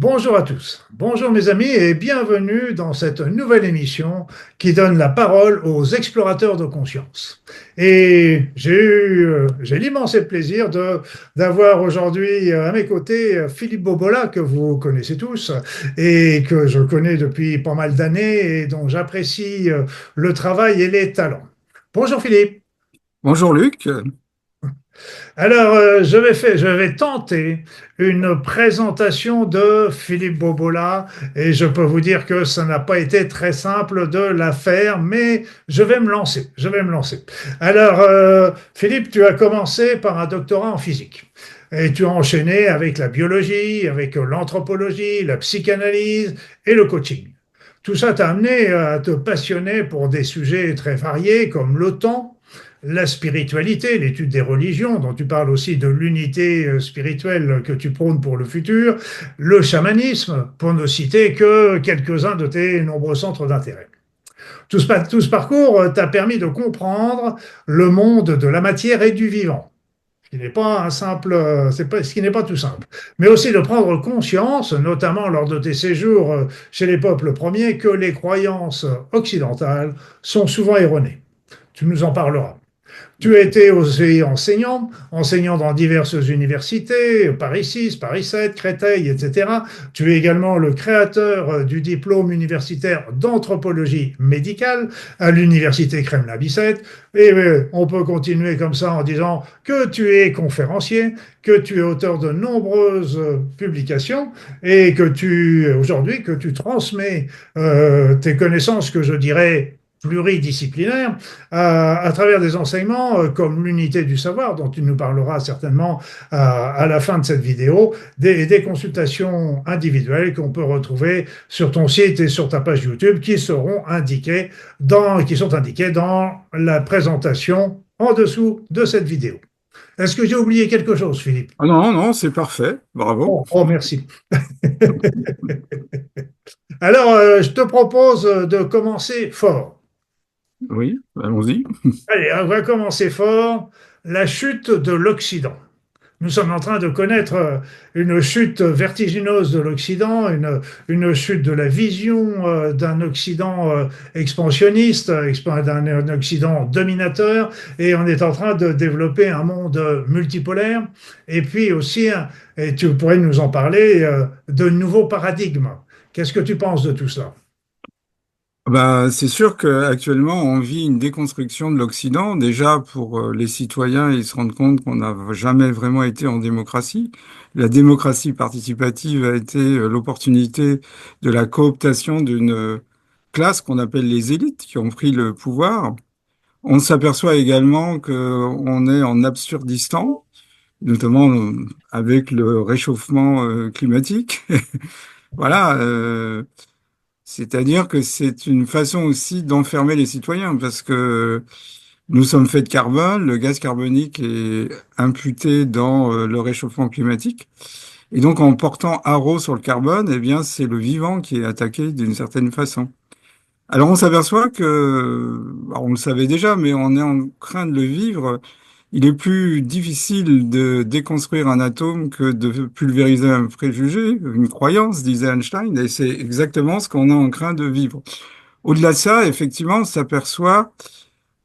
Bonjour à tous, bonjour mes amis et bienvenue dans cette nouvelle émission qui donne la parole aux explorateurs de conscience. Et j'ai l'immense plaisir d'avoir aujourd'hui à mes côtés Philippe Bobola, que vous connaissez tous et que je connais depuis pas mal d'années et dont j'apprécie le travail et les talents. Bonjour Philippe. Bonjour Luc. Alors, je vais tenter une présentation de Philippe Bobola et je peux vous dire que ça n'a pas été très simple de la faire, mais je vais me lancer. Je vais me lancer. Alors, Philippe, tu as commencé par un doctorat en physique et tu as enchaîné avec la biologie, avec l'anthropologie, la psychanalyse et le coaching. Tout ça t'a amené à te passionner pour des sujets très variés comme le temps, la spiritualité, l'étude des religions, dont tu parles aussi de l'unité spirituelle que tu prônes pour le futur, le chamanisme, pour ne citer que quelques-uns de tes nombreux centres d'intérêt. Tout ce parcours t'a permis de comprendre le monde de la matière et du vivant, ce qui n'est pas un simple, ce qui n'est pas tout simple, mais aussi de prendre conscience, notamment lors de tes séjours chez les peuples premiers, que les croyances occidentales sont souvent erronées. Tu nous en parleras. Tu as été aussi enseignant, enseignant dans diverses universités, Paris 6, Paris 7, Créteil, etc. Tu es également le créateur du diplôme universitaire d'anthropologie médicale à l'université Kremlin-Bicêtre. Et on peut continuer comme ça en disant que tu es conférencier, que tu es auteur de nombreuses publications et que aujourd'hui, que tu transmets tes connaissances que je dirais pluridisciplinaires à travers des enseignements comme l'unité du savoir, dont tu nous parleras certainement à la fin de cette vidéo, des consultations individuelles qu'on peut retrouver sur ton site et sur ta page YouTube qui sont indiquées dans la présentation en dessous de cette vidéo. Est-ce que j'ai oublié quelque chose, Philippe? Ah non, non, c'est parfait. Bravo. Oh, oh, merci. Alors, je te propose de commencer fort. Oui, allons-y. Allez, on va commencer fort. La chute de l'Occident. Nous sommes en train de connaître une chute vertigineuse de l'Occident, une chute de la vision d'un Occident expansionniste, d'un Occident dominateur, et on est en train de développer un monde multipolaire, et puis aussi, et tu pourrais nous en parler, de nouveaux paradigmes. Qu'est-ce que tu penses de tout ça? C'est sûr qu'actuellement, on vit une déconstruction de l'Occident. Déjà, pour les citoyens, ils se rendent compte qu'on n'a jamais vraiment été en démocratie. La démocratie participative a été l'opportunité de la cooptation d'une classe qu'on appelle les élites, qui ont pris le pouvoir. On s'aperçoit également qu'on est en Absurdistan, notamment avec le réchauffement climatique. Voilà, c'est-à-dire que c'est une façon aussi d'enfermer les citoyens, parce que nous sommes faits de carbone, le gaz carbonique est imputé dans le réchauffement climatique, et donc en portant haro sur le carbone, eh bien c'est le vivant qui est attaqué d'une certaine façon. Alors on s'aperçoit alors, on le savait déjà, mais on est en train de le vivre. Il est plus difficile de déconstruire un atome que de pulvériser un préjugé, une croyance, disait Einstein, et c'est exactement ce qu'on est en train de vivre. Au-delà de ça, effectivement, on s'aperçoit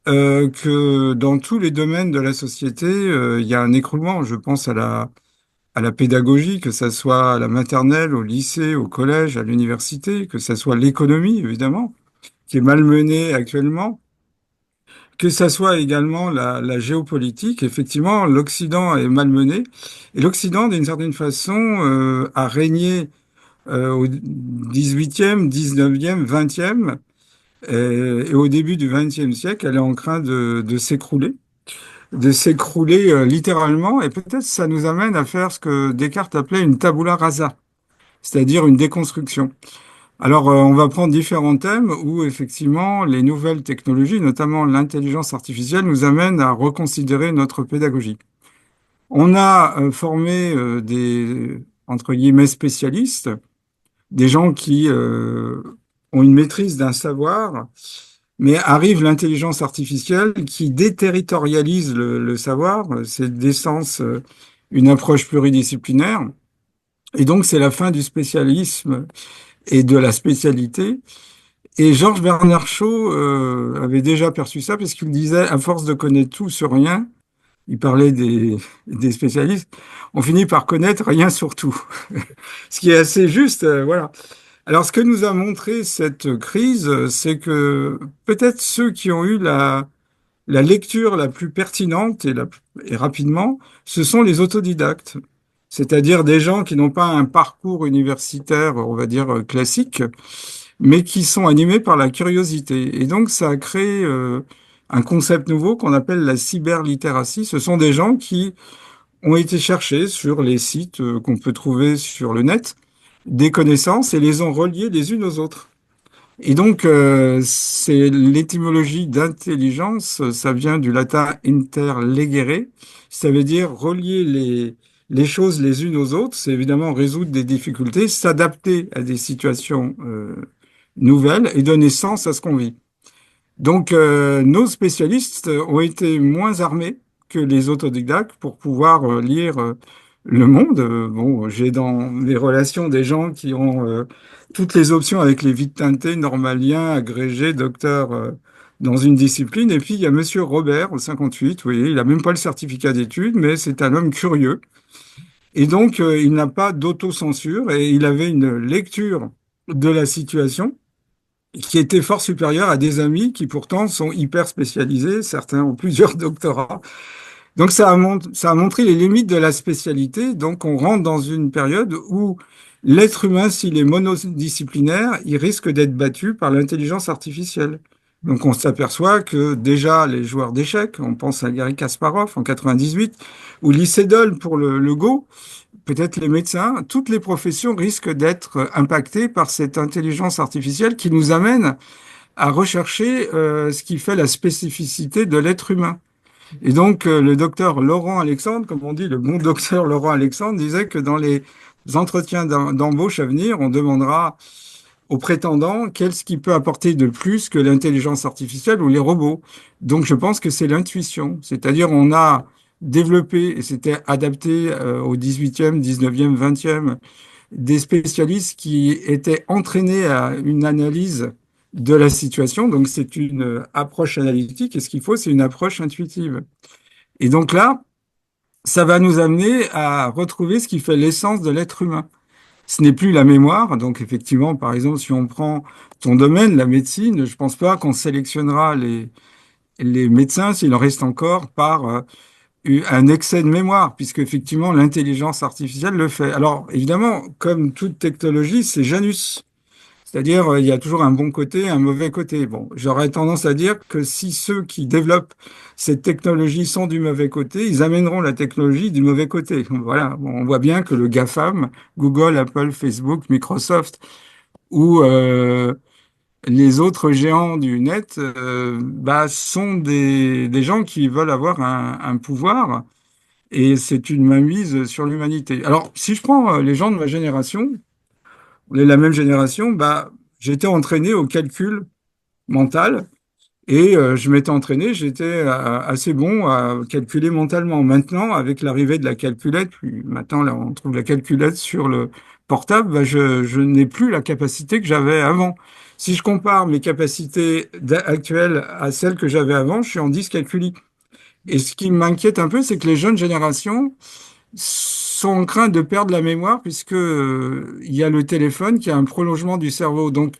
que dans tous les domaines de la société, il y a un écroulement. Je pense à la pédagogie, que ça soit à la maternelle, au lycée, au collège, à l'université, que ça soit l'économie, évidemment, qui est malmenée actuellement. Que ça soit également la géopolitique, effectivement, l'Occident est malmené. Et l'Occident, d'une certaine façon, a régné au 18e, 19e, 20e. Et au début du 20e siècle, elle est en train de s'écrouler. De s'écrouler littéralement. Et peut-être ça nous amène à faire ce que Descartes appelait une tabula rasa, c'est-à-dire une déconstruction. Alors, on va prendre différents thèmes où, effectivement, les nouvelles technologies, notamment l'intelligence artificielle, nous amènent à reconsidérer notre pédagogie. On a formé des, entre guillemets, spécialistes, des gens qui ont une maîtrise d'un savoir, mais arrive l'intelligence artificielle qui déterritorialise le savoir, c'est d'essence une approche pluridisciplinaire. Et donc, c'est la fin du spécialisme et de la spécialité. Et Georges Bernard Shaw avait déjà perçu ça parce qu'il disait, à force de connaître tout sur rien, il parlait des spécialistes, on finit par connaître rien sur tout. Ce qui est assez juste, voilà. Alors, ce que nous a montré cette crise, c'est que peut-être ceux qui ont eu la lecture la plus pertinente et rapidement, ce sont les autodidactes. C'est-à-dire des gens qui n'ont pas un parcours universitaire, on va dire, classique, mais qui sont animés par la curiosité. Et donc, ça a créé un concept nouveau qu'on appelle la cyberlittératie. Ce sont des gens qui ont été chercher sur les sites qu'on peut trouver sur le net des connaissances et les ont reliées les unes aux autres. Et donc, c'est l'étymologie d'intelligence, ça vient du latin interlegere, ça veut dire relier les choses les unes aux autres, c'est évidemment résoudre des difficultés, s'adapter à des situations nouvelles et donner sens à ce qu'on vit. Donc, nos spécialistes ont été moins armés que les autodidactes pour pouvoir lire le monde. Bon, j'ai dans mes relations des gens qui ont toutes les options avec les vides teintés, normalien, agrégé, docteur dans une discipline. Et puis, il y a Monsieur Robert, au 58, oui, il n'a même pas le certificat d'études, mais c'est un homme curieux. Et donc, il n'a pas d'autocensure et il avait une lecture de la situation qui était fort supérieur à des amis qui pourtant sont hyper spécialisés, certains ont plusieurs doctorats. Donc ça a montré les limites de la spécialité. Donc on rentre dans une période où l'être humain, s'il est monodisciplinaire, il risque d'être battu par l'intelligence artificielle. Donc on s'aperçoit que déjà les joueurs d'échecs, on pense à Garry Kasparov en 98, ou Lee Sedol pour le Go, peut-être les médecins, toutes les professions risquent d'être impactées par cette intelligence artificielle qui nous amène à rechercher ce qui fait la spécificité de l'être humain. Et donc, le docteur Laurent Alexandre, comme on dit, le bon docteur Laurent Alexandre, disait que dans les entretiens d'embauche à venir, on demandera aux prétendants qu'est-ce qui peut apporter de plus que l'intelligence artificielle ou les robots. Donc, je pense que c'est l'intuition. C'est-à-dire, on a développé, et c'était adapté au 18e, 19e, 20e, des spécialistes qui étaient entraînés à une analyse de la situation. Donc, c'est une approche analytique. Et ce qu'il faut, c'est une approche intuitive. Et donc là, ça va nous amener à retrouver ce qui fait l'essence de l'être humain. Ce n'est plus la mémoire. Donc, effectivement, par exemple, si on prend ton domaine, la médecine, je pense pas qu'on sélectionnera les médecins s'il en reste encore par un excès de mémoire, puisque effectivement, l'intelligence artificielle le fait. Alors, évidemment, comme toute technologie, c'est Janus. C'est-à-dire, il y a toujours un bon côté, un mauvais côté. Bon, j'aurais tendance à dire que si ceux qui développent cette technologie sont du mauvais côté, ils amèneront la technologie du mauvais côté. Voilà, bon, on voit bien que le GAFAM, Google, Apple, Facebook, Microsoft ou les autres géants du net, bah, sont des gens qui veulent avoir un pouvoir et c'est une mainmise sur l'humanité. Alors, si je prends les gens de ma génération, on est la même génération, bah, j'ai été entraîné au calcul mental et je m'étais entraîné, j'étais assez bon à calculer mentalement. Maintenant, avec l'arrivée de la calculette, puis maintenant là on trouve la calculette sur le portable, bah, je n'ai plus la capacité que j'avais avant. Si je compare mes capacités actuelles à celles que j'avais avant, je suis en dyscalculie. Et ce qui m'inquiète un peu, c'est que les jeunes générations sont en train de perdre la mémoire puisque il y a le téléphone qui a un prolongement du cerveau. Donc,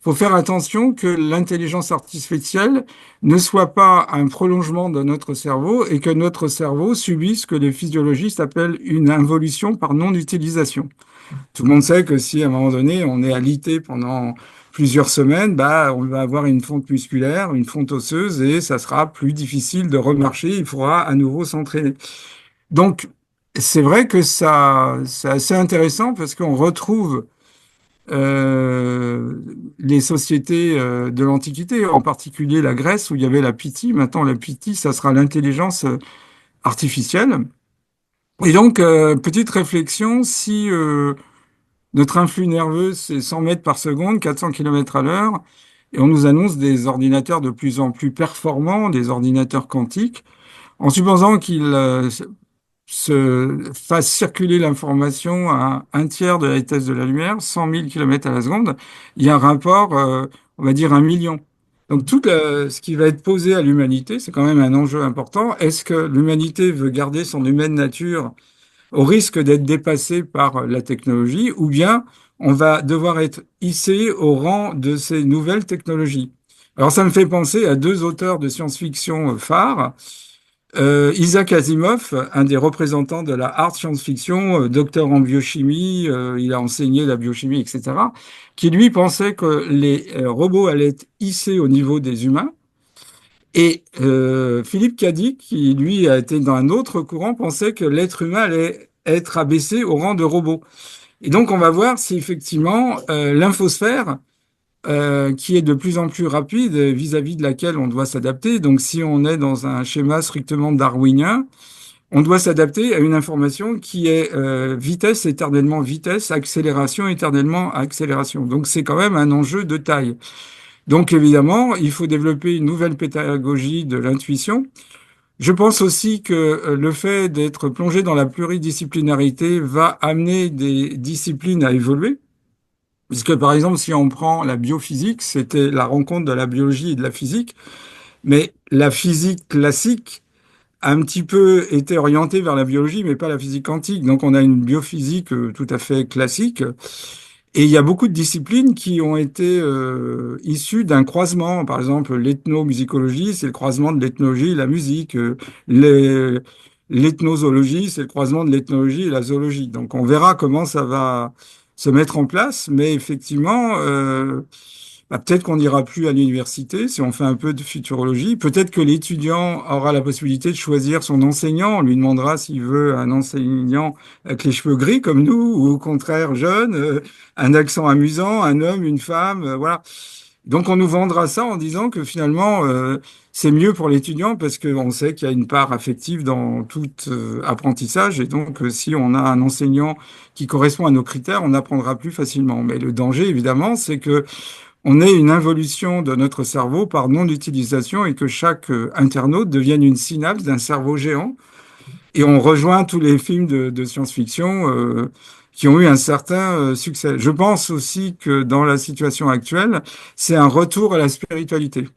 faut faire attention que l'intelligence artificielle ne soit pas un prolongement de notre cerveau et que notre cerveau subisse ce que les physiologistes appellent une involution par non-utilisation. Tout le monde sait que si à un moment donné on est alité pendant plusieurs semaines, bah, on va avoir une fonte musculaire, une fonte osseuse et ça sera plus difficile de remarcher. Il faudra à nouveau s'entraîner. Donc, c'est vrai que ça, c'est assez intéressant parce qu'on retrouve les sociétés de l'Antiquité, en particulier la Grèce où il y avait la Pythie. Maintenant, la Pythie, ça sera l'intelligence artificielle. Et donc, petite réflexion, si notre influx nerveux, c'est 100 mètres par seconde, 400 km à l'heure, et on nous annonce des ordinateurs de plus en plus performants, des ordinateurs quantiques, en supposant qu'ils fasse circuler l'information à un tiers de la vitesse de la lumière, 100 000 km à la seconde, il y a un rapport, on va dire, 1 million. Donc ce qui va être posé à l'humanité, c'est quand même un enjeu important. Est-ce que l'humanité veut garder son humaine nature au risque d'être dépassée par la technologie, ou bien on va devoir être hissé au rang de ces nouvelles technologies? Alors ça me fait penser à deux auteurs de science-fiction phares. Isaac Asimov, un des représentants de la hard science-fiction, docteur en biochimie, il a enseigné la biochimie, etc., qui lui pensait que les robots allaient être hissés au niveau des humains. Et Philippe Cadic, qui lui a été dans un autre courant, pensait que l'être humain allait être abaissé au rang de robot. Et donc on va voir si effectivement l'infosphère qui est de plus en plus rapide vis-à-vis de laquelle on doit s'adapter. Donc, si on est dans un schéma strictement darwinien, on doit s'adapter à une information qui est vitesse éternellement vitesse, accélération éternellement accélération. Donc, c'est quand même un enjeu de taille. Donc, évidemment, il faut développer une nouvelle pédagogie de l'intuition. Je pense aussi que le fait d'être plongé dans la pluridisciplinarité va amener des disciplines à évoluer. Puisque, par exemple, si on prend la biophysique, c'était la rencontre de la biologie et de la physique, mais la physique classique a un petit peu été orientée vers la biologie, mais pas la physique quantique. Donc, on a une biophysique tout à fait classique. Et il y a beaucoup de disciplines qui ont été issues d'un croisement. Par exemple, l'ethnomusicologie, c'est le croisement de l'ethnologie et la musique. L'ethnozoologie, c'est le croisement de l'ethnologie et la zoologie. Donc, on verra comment ça va se mettre en place. Mais effectivement, peut-être qu'on n'ira plus à l'université si on fait un peu de futurologie. Peut-être que l'étudiant aura la possibilité de choisir son enseignant. On lui demandera s'il veut un enseignant avec les cheveux gris comme nous, ou au contraire jeune, un accent amusant, un homme, une femme, voilà. Donc on nous vendra ça en disant que finalement c'est mieux pour l'étudiant parce qu'on sait qu'il y a une part affective dans tout apprentissage et donc si on a un enseignant qui correspond à nos critères, on apprendra plus facilement. Mais le danger évidemment, c'est que on ait une involution de notre cerveau par non-utilisation et que chaque internaute devienne une synapse d'un cerveau géant. Et on rejoint tous les films de science-fiction qui ont eu un certain succès. Je pense aussi que dans la situation actuelle, c'est un retour à la spiritualité.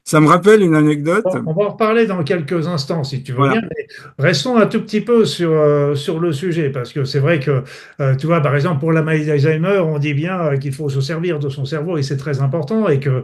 Ça me rappelle une anecdote. Bon, on va en reparler dans quelques instants, si tu veux bien, Voilà. mais restons un tout petit peu sur le sujet, parce que c'est vrai que, tu vois, par exemple, pour la maladie d'Alzheimer, on dit bien qu'il faut se servir de son cerveau, et c'est très important, et que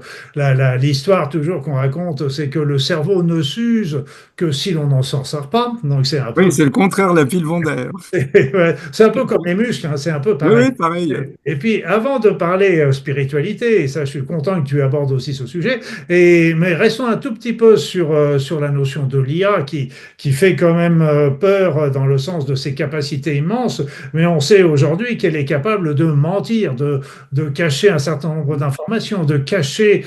l'histoire toujours qu'on raconte, c'est que le cerveau ne s'use que si l'on n'en s'en sort pas. Donc c'est un Oui, peu c'est le contraire de la pile Vondaire. Ouais, c'est un peu comme les muscles, hein, c'est un peu Oui, pareil. oui, pareil. Et puis, avant de parler spiritualité, et ça, je suis content que tu abordes aussi ce sujet, mais restons un tout petit peu sur la notion de l'IA qui fait quand même peur dans le sens de ses capacités immenses, mais on sait aujourd'hui qu'elle est capable de mentir, de cacher un certain nombre d'informations, de cacher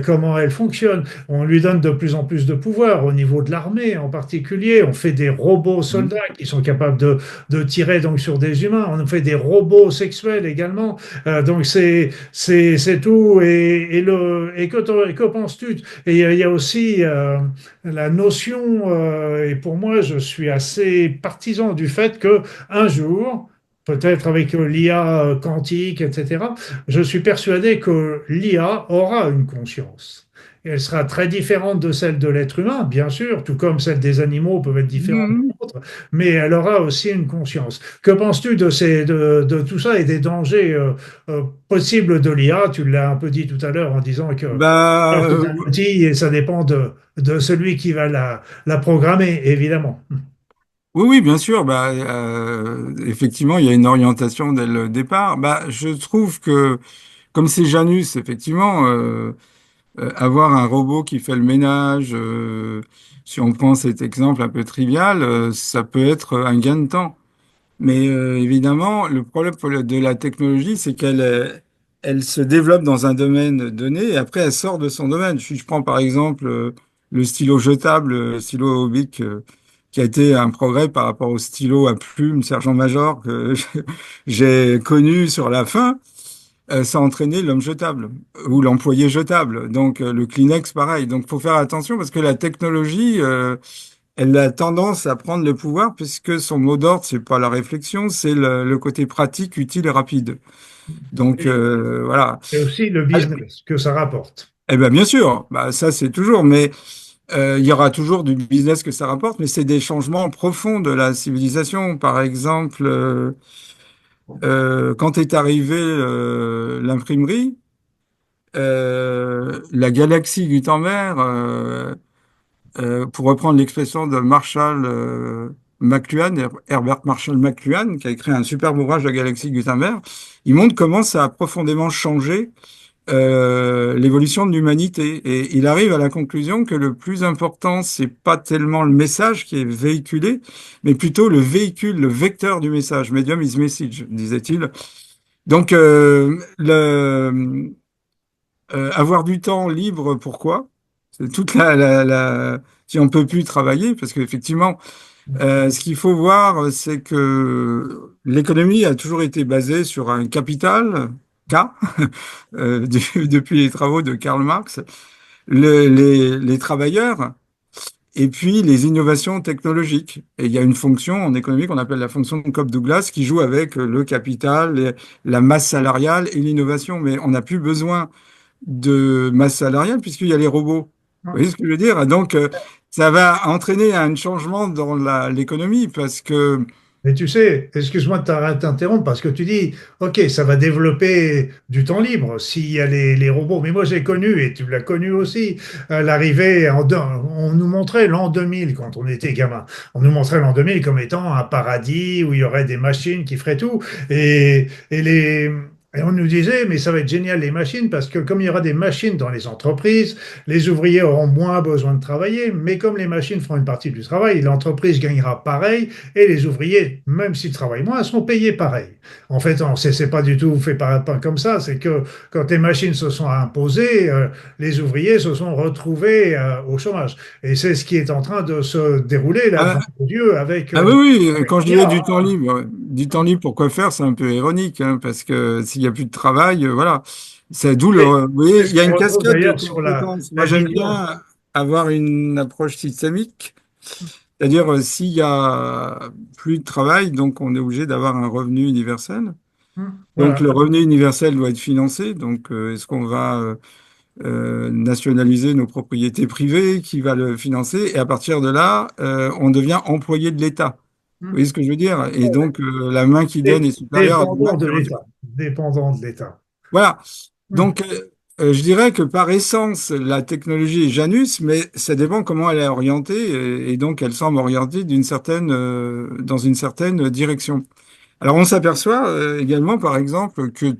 comment elle fonctionne. On lui donne de plus en plus de pouvoir au niveau de l'armée en particulier. On fait des robots soldats qui sont capables de tirer donc sur des humains. On fait des robots sexuels également. Donc c'est tout. Que penses-tu? Et il y a aussi la notion, et pour moi, je suis assez partisan du fait que un jour, peut-être avec l'IA quantique, etc., je suis persuadé que l'IA aura une conscience. Et elle sera très différente de celle de l'être humain, bien sûr, tout comme celle des animaux peuvent être différentes des Mhm. autres, mais elle aura aussi une conscience. Que penses-tu de tout ça et des dangers possibles de l'IA? Tu l'as un peu dit tout à l'heure en disant que Bah, c'est un outil et ça dépend de celui qui va la programmer, évidemment. oui, oui, bien sûr. Bah, effectivement, il y a une orientation dès le départ. Bah, je trouve que, comme c'est Janus, effectivement, avoir un robot qui fait le ménage, si on prend cet exemple un peu trivial, ça peut être un gain de temps. Mais évidemment, le problème de la technologie, c'est elle se développe dans un domaine donné et après elle sort de son domaine. Je prends par exemple le stylo jetable, le stylo Bic, qui a été un progrès par rapport au stylo à plume Sergent-Major que j'ai connu sur la fin. Ça a entraîné l'homme jetable ou l'employé jetable. Donc le Kleenex, pareil. Donc faut faire attention parce que la technologie, elle a tendance à prendre le pouvoir puisque son mot d'ordre, c'est pas la réflexion, c'est le côté pratique, utile et rapide. Donc Et voilà. et aussi le business que ça rapporte. Eh ben bien sûr, bah, ça c'est toujours, mais il y aura toujours du business que ça rapporte, mais c'est des changements profonds de la civilisation. Par exemple, quand est arrivée l'imprimerie, la galaxie Gutenberg, pour reprendre l'expression de Marshall McLuhan, Herbert Marshall McLuhan, qui a écrit un superbe ouvrage, La galaxie Gutenberg, il montre comment ça a profondément changé l'évolution de l'humanité. Et il arrive à la conclusion que le plus important, c'est pas tellement le message qui est véhiculé, mais plutôt le véhicule, le vecteur du message. Medium is message, disait-il. Donc, avoir du temps libre, pourquoi? C'est toute si on peut plus travailler, parce qu'effectivement, ce qu'il faut voir, c'est que l'économie a toujours été basée sur un capital, K, depuis les travaux de Karl Marx, les travailleurs, et puis les innovations technologiques. Et il y a une fonction en économie qu'on appelle la fonction de Cobb-Douglas qui joue avec le capital, la masse salariale et l'innovation. Mais on n'a plus besoin de masse salariale puisqu'il y a les robots. Vous voyez ce que je veux dire? Donc, ça va entraîner un changement dans l'économie parce que Mais tu sais, excuse-moi de t'interrompre parce que tu dis, OK, ça va développer du temps libre s'il y a les robots. Mais moi, j'ai connu, et tu l'as connu aussi, l'arrivée on nous montrait l'an 2000 quand on était gamin. On nous montrait l'an 2000 comme étant un paradis où il y aurait des machines qui feraient tout. Et on nous disait, mais ça va être génial les machines parce que comme il y aura des machines dans les entreprises, les ouvriers auront moins besoin de travailler. Mais comme les machines feront une partie du travail, l'entreprise gagnera pareil et les ouvriers, même s'ils travaillent moins, seront payés pareil. En fait, c'est pas du tout fait pas comme ça. C'est que quand les machines se sont imposées, les ouvriers se sont retrouvés au chômage. Et c'est ce qui est en train de se dérouler là devant ah, nos yeux avec ah oui, oui, avec quand je disais l'IA. du temps libre pour quoi faire, c'est un peu ironique, hein, parce que s'il n'y a plus de travail, voilà. C'est d'où Et vous voyez, c'est il ce y a qu'on une retrouve cascade de d'ailleurs sur compétences. Moi, la j'aime vision. bien avoir une approche systémique, c'est-à-dire s'il y a plus de travail, donc on est obligé d'avoir un revenu universel. Donc Voilà. le revenu universel doit être financé. Donc est-ce qu'on va nationaliser nos propriétés privées, qui va le financer? Et à partir de là, on devient employé de l'État. Vous voyez ce que je veux dire? Et donc la main qui donne est supérieure à la main Dépendant de qui reçoit. l'État. Dépendant de l'État. Voilà. Donc, je dirais que par essence, la technologie est Janus, mais ça dépend comment elle est orientée, et donc elle semble orientée dans une certaine direction. Alors, on s'aperçoit également, par exemple, que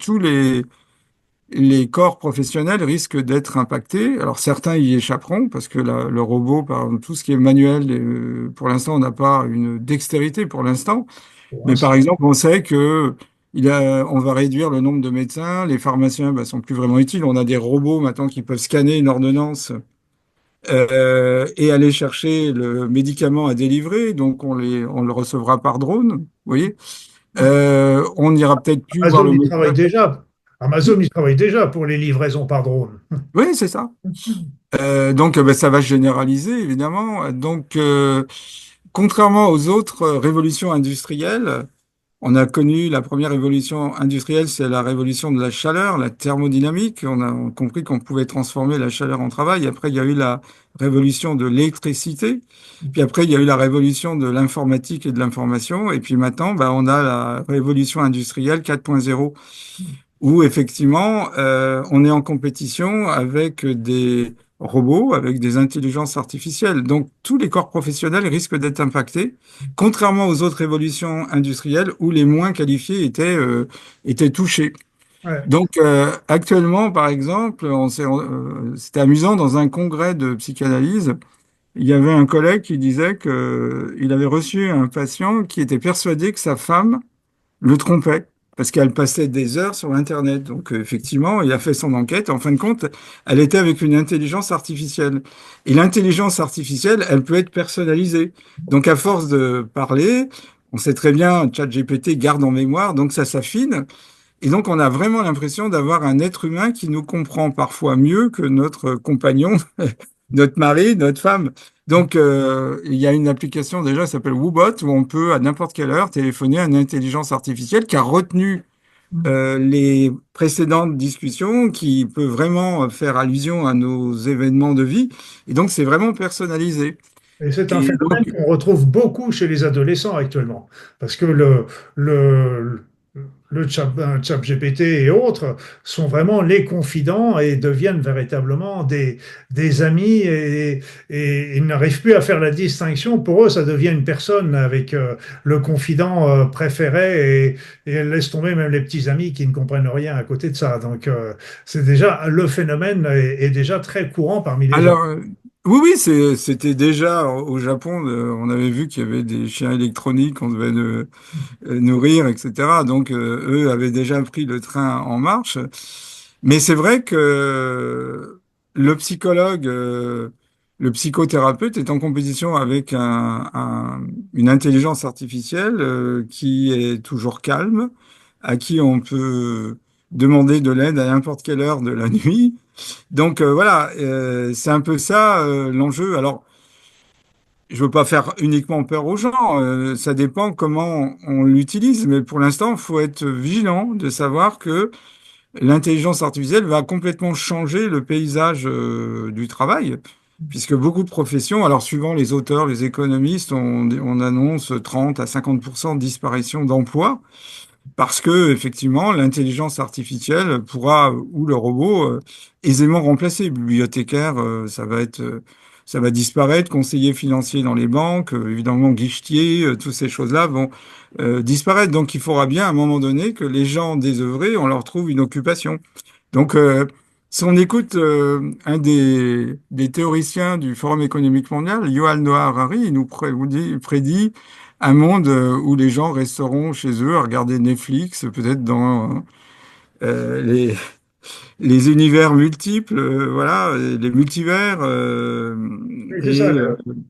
les corps professionnels risquent d'être impactés. Alors, certains y échapperont, parce que le robot, par exemple, tout ce qui est manuel, pour l'instant, on n'a pas une dextérité pour l'instant. Pour Mais par l'instant. exemple, on sait que on va réduire le nombre de médecins, les pharmaciens sont plus vraiment utiles. On a des robots maintenant qui peuvent scanner une ordonnance et aller chercher le médicament à délivrer. Donc on le recevra par drone, vous voyez. On n'ira peut-être plus voir Amazon le y médecin. travaille déjà. Amazon y travaille déjà pour les livraisons par drone. Oui, c'est ça. Donc ça va se généraliser, évidemment. Donc contrairement aux autres révolutions industrielles, on a connu la première révolution industrielle, c'est la révolution de la chaleur, la thermodynamique. On a compris qu'on pouvait transformer la chaleur en travail. Après, il y a eu la révolution de l'électricité. Puis après, il y a eu la révolution de l'informatique et de l'information. Et puis maintenant, on a la révolution industrielle 4.0, où effectivement, on est en compétition avec des robots, avec des intelligences artificielles. Donc, tous les corps professionnels risquent d'être impactés, contrairement aux autres révolutions industrielles où les moins qualifiés étaient touchés. Ouais. Donc, actuellement, par exemple, c'était amusant, dans un congrès de psychanalyse, il y avait un collègue qui disait qu'il avait reçu un patient qui était persuadé que sa femme le trompait parce qu'elle passait des heures sur Internet. Donc, effectivement, il a fait son enquête. En fin de compte, elle était avec une intelligence artificielle. Et l'intelligence artificielle, elle peut être personnalisée. Donc, à force de parler, on sait très bien, ChatGPT garde en mémoire, donc ça s'affine. Et donc, on a vraiment l'impression d'avoir un être humain qui nous comprend parfois mieux que notre compagnon, notre mari, notre femme. Donc, il y a une application déjà qui s'appelle Woobot où on peut à n'importe quelle heure téléphoner à une intelligence artificielle qui a retenu les précédentes discussions, qui peut vraiment faire allusion à nos événements de vie. Et donc, c'est vraiment personnalisé. Et c'est un Et phénomène donc, qu'on retrouve beaucoup chez les adolescents actuellement, parce que le, chat GPT et autres sont vraiment les confidents et deviennent véritablement des amis et ils n'arrivent plus à faire la distinction. Pour eux, ça devient une personne avec le confident préféré et elle laisse tomber même les petits amis qui ne comprennent rien à côté de ça. Donc, c'est déjà, le phénomène est déjà très courant parmi les jeunes. alors, oui, oui, c'était déjà au Japon, on avait vu qu'il y avait des chiens électroniques qu'on devait nourrir, etc. Donc, eux avaient déjà pris le train en marche. Mais c'est vrai que le psychologue, le psychothérapeute est en compétition avec une intelligence artificielle qui est toujours calme, à qui on peut demander de l'aide à n'importe quelle heure de la nuit. Donc voilà, c'est un peu ça l'enjeu. Alors, je veux pas faire uniquement peur aux gens, ça dépend comment on l'utilise, mais pour l'instant, il faut être vigilant de savoir que l'intelligence artificielle va complètement changer le paysage du travail, puisque beaucoup de professions, alors suivant les auteurs, les économistes, on annonce 30 à 50% de disparition d'emplois, parce que effectivement, l'intelligence artificielle pourra, ou le robot, aisément remplacer. Bibliothécaire, ça va disparaître. Conseiller financier dans les banques, évidemment, guichetier, toutes ces choses-là vont disparaître. Donc, il faudra bien à un moment donné que les gens désœuvrés, on leur trouve une occupation. Donc, si on écoute des théoriciens du Forum économique mondial, Yuval Noah Harari, il nous prédit un monde où les gens resteront chez eux à regarder Netflix, peut-être dans les, les univers multiples, voilà, les multivers Oui, c'est ça, et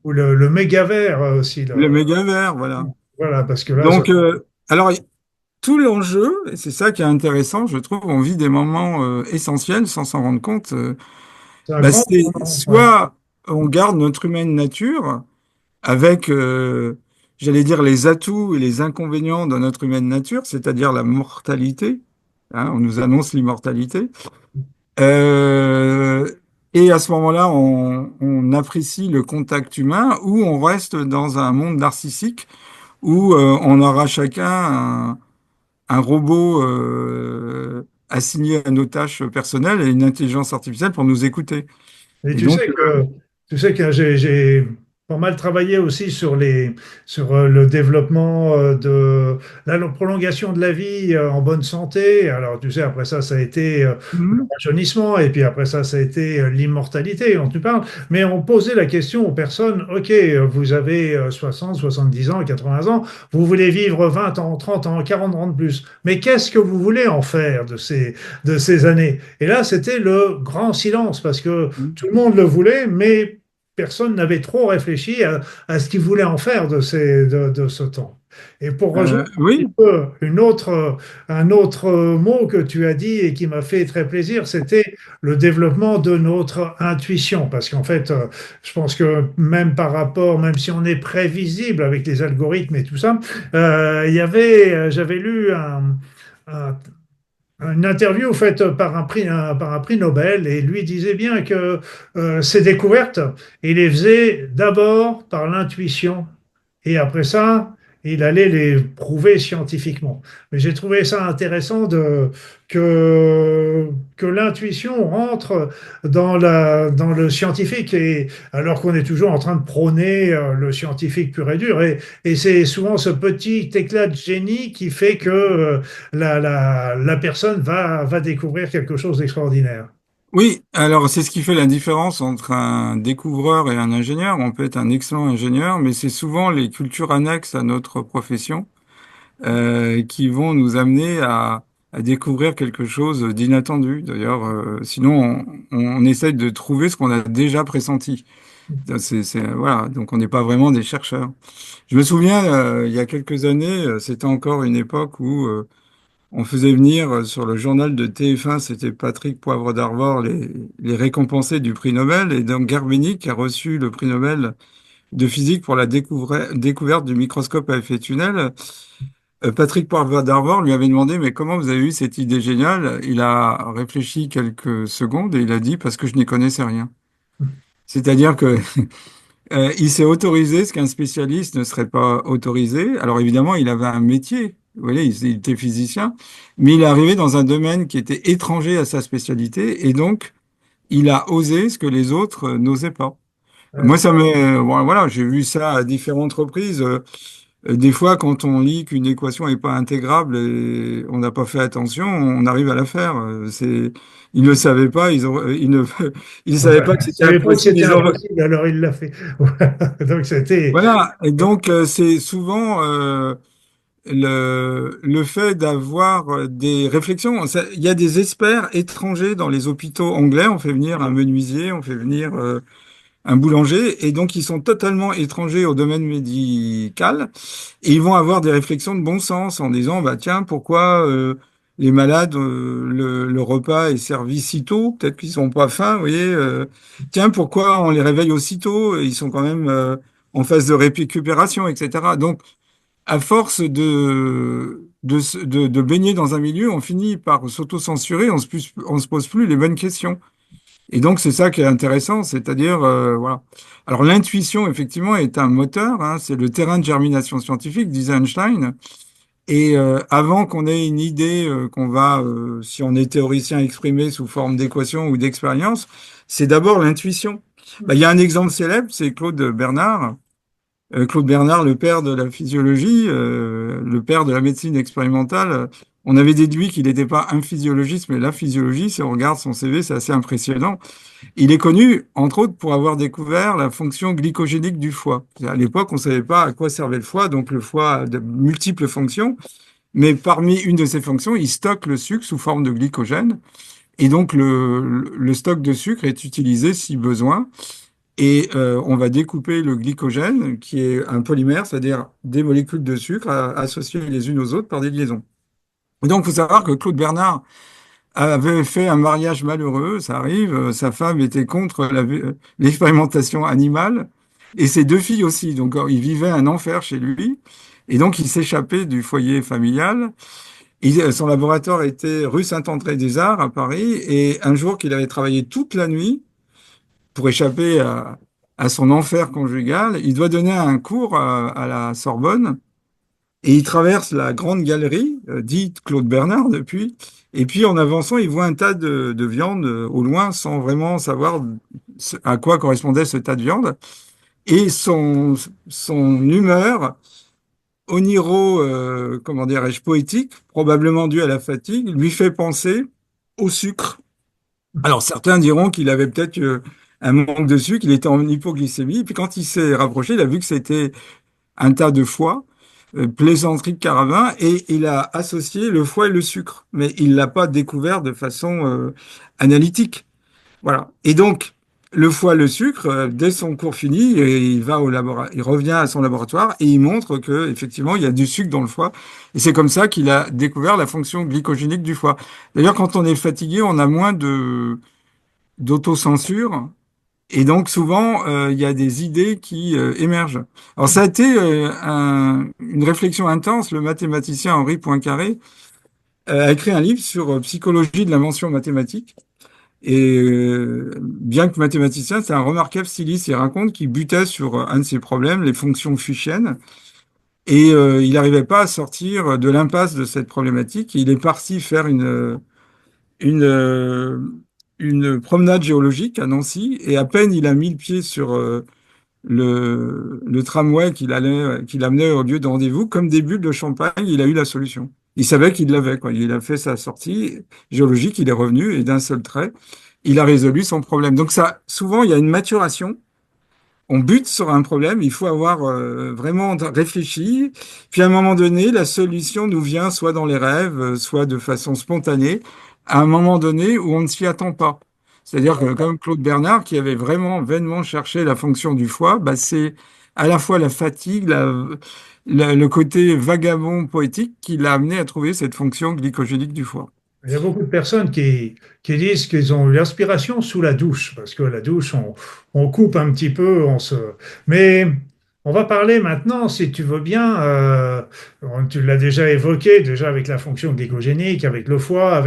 ou le mégavert aussi. le mégavers, voilà. Voilà, parce que là, Donc, alors, tout l'enjeu, et c'est ça qui est intéressant, je trouve, on vit des moments essentiels sans s'en rendre compte. c'est un Bah, grand c'est tournant. Ouais. soit on garde notre humaine nature avec, j'allais dire, les atouts et les inconvénients de notre humaine nature, c'est-à-dire la mortalité. Hein, on nous annonce l'immortalité. Euh, et à ce moment-là, on apprécie le contact humain ou on reste dans un monde narcissique où on aura chacun un robot assigné à nos tâches personnelles et une intelligence artificielle pour nous écouter. Et Et donc, tu sais que j'ai pas mal travaillé aussi sur sur le développement de la prolongation de la vie en bonne santé. Alors, tu sais, après ça, ça a été le mhm, rajeunissement, et puis après ça, ça a été l'immortalité dont tu parles. Mais on posait la question aux personnes, OK, vous avez 60, 70 ans, 80 ans, vous voulez vivre 20 ans, 30 ans, 40 ans de plus. Mais qu'est-ce que vous voulez en faire de ces années? Et là, c'était le grand silence, parce que tout le monde le voulait, mais personne n'avait trop réfléchi à ce qu'il voulait en faire de ce temps. Et pour rejoindre un petit oui, peu un autre mot que tu as dit et qui m'a fait très plaisir, c'était le développement de notre intuition. Parce qu'en fait, je pense que même par rapport, même si on est prévisible avec les algorithmes et tout ça, j'avais lu un une interview faite par un prix Nobel, et lui disait bien que ses découvertes, il les faisait d'abord par l'intuition et après ça, il allait les prouver scientifiquement. Mais j'ai trouvé ça intéressant que l'intuition rentre dans le scientifique, et, alors qu'on est toujours en train de prôner le scientifique pur et dur. Et c'est souvent ce petit éclat de génie qui fait que la personne va découvrir quelque chose d'extraordinaire. oui. Alors, c'est ce qui fait la différence entre un découvreur et un ingénieur. On peut être un excellent ingénieur, mais c'est souvent les cultures annexes à notre profession qui vont nous amener à découvrir quelque chose d'inattendu. D'ailleurs, sinon, on essaie de trouver ce qu'on a déjà pressenti. Voilà, donc on n'est pas vraiment des chercheurs. Je me souviens, il y a quelques années, c'était encore une époque où on faisait venir sur le journal de TF1, c'était Patrick Poivre d'Arvor, les récompensés du prix Nobel. Et donc Gerbenic a reçu le prix Nobel de physique pour la découverte du microscope à effet tunnel. Patrick Poivre d'Arvor lui avait demandé, mais comment vous avez eu cette idée géniale? Il a réfléchi quelques secondes et il a dit, parce que je n'y connaissais rien. C'est-à-dire que il s'est autorisé ce qu'un spécialiste ne serait pas autorisé. Alors évidemment, il avait un métier, vous voyez, il était physicien, mais il est arrivé dans un domaine qui était étranger à sa spécialité et donc il a osé ce que les autres n'osaient pas. Moi, Ouais. ça m'est, bon, voilà, j'ai vu ça à différentes reprises. Des fois, quand on lit qu'une équation n'est pas intégrable et on n'a pas fait attention, on arrive à la faire. Ils ne savaient pas, ils ne savaient Ouais. pas que Je c'était savais pas que impossible. c'était impossible, alors il l'a fait. Voilà. Donc c'était. Voilà, et donc c'est souvent le fait d'avoir des réflexions. Il y a des experts étrangers dans les hôpitaux anglais. On fait venir un menuisier, on fait venir un boulanger, et donc ils sont totalement étrangers au domaine médical. Et ils vont avoir des réflexions de bon sens en disant, bah tiens, pourquoi les malades, le repas est servi si tôt? Peut-être qu'ils sont pas faim, vous voyez. Tiens, pourquoi on les réveille aussitôt? Ils sont quand même en phase de récupération, etc. Donc, à force de baigner dans un milieu, on finit par s'auto-censurer, on se pose plus les bonnes questions. Et donc, c'est ça qui est intéressant, c'est-à-dire, voilà. Alors, l'intuition, effectivement, est un moteur, hein, c'est le terrain de germination scientifique, disait Einstein. Et avant qu'on ait une idée qu'on va, si on est théoricien, exprimer sous forme d'équation ou d'expérience, c'est d'abord l'intuition. Bah, il y a un exemple célèbre, c'est Claude Bernard. Claude Bernard, le père de la physiologie, le père de la médecine expérimentale, on avait déduit qu'il n'était pas un physiologiste, mais la physiologie. Si on regarde son CV, c'est assez impressionnant. Il est connu, entre autres, pour avoir découvert la fonction glycogénique du foie. À l'époque, on ne savait pas à quoi servait le foie, donc le foie a de multiples fonctions, mais parmi une de ces fonctions, il stocke le sucre sous forme de glycogène, et donc le stock de sucre est utilisé si besoin. Et on va découper le glycogène, qui est un polymère, c'est-à-dire des molécules de sucre associées les unes aux autres par des liaisons. Et donc, il faut savoir que Claude Bernard avait fait un mariage malheureux, ça arrive, sa femme était contre l'expérimentation animale, et ses deux filles aussi. Donc, il vivait un enfer chez lui, et donc il s'échappait du foyer familial. Son laboratoire était rue Saint-André-des-Arts à Paris, et un jour qu'il avait travaillé toute la nuit, pour échapper à son enfer conjugal, il doit donner un cours à la Sorbonne et il traverse la grande galerie, dite Claude Bernard depuis, et puis en avançant, il voit un tas de viande au loin sans vraiment savoir à quoi correspondait ce tas de viande. Et son humeur oniro, comment dirais-je, poétique, probablement due à la fatigue, lui fait penser au sucre. Alors certains diront qu'il avait peut-être un manque de sucre, il était en hypoglycémie, et puis quand il s'est rapproché, il a vu que c'était un tas de foie, plaisanterie de Caravin, et il a associé le foie et le sucre, mais il l'a pas découvert de façon analytique. Voilà. Et donc, le foie, le sucre, dès son cours fini, il va il revient à son laboratoire et il montre que effectivement, il y a du sucre dans le foie. Et c'est comme ça qu'il a découvert la fonction glycogénique du foie. D'ailleurs, quand on est fatigué, on a moins de d'autocensure. Et donc souvent, il y a des idées qui émergent. Alors ça a été une réflexion intense. Le mathématicien Henri Poincaré a écrit un livre sur psychologie de l'invention mathématique. Et bien que mathématicien, c'est un remarquable styliste. Il raconte qu'il butait sur un de ses problèmes, les fonctions fuchiennes. Et il n'arrivait pas à sortir de l'impasse de cette problématique. Il est parti faire une, euh, une promenade géologique à Nancy. Et à peine il a mis le pied sur le tramway qu'il amenait au lieu de rendez-vous, comme des bulles de champagne, il a eu la solution. Il savait qu'il l'avait, quoi. Il a fait sa sortie géologique, il est revenu et d'un seul trait, il a résolu son problème. Donc ça, souvent, il y a une maturation. On bute sur un problème, il faut avoir vraiment réfléchi. Puis à un moment donné, la solution nous vient soit dans les rêves, soit de façon spontanée, à un moment donné où on ne s'y attend pas. C'est-à-dire que comme Claude Bernard, qui avait vraiment vainement cherché la fonction du foie, bah à la fois la fatigue, le côté vagabond poétique qui l'a amené à trouver cette fonction glycogénique du foie. Il y a beaucoup de personnes qui disent qu'ils ont eu l'inspiration sous la douche, parce que la douche, on coupe un petit peu, Mais on va parler maintenant, si tu veux bien, tu l'as déjà évoqué, déjà avec la fonction glycogénique, avec le foie,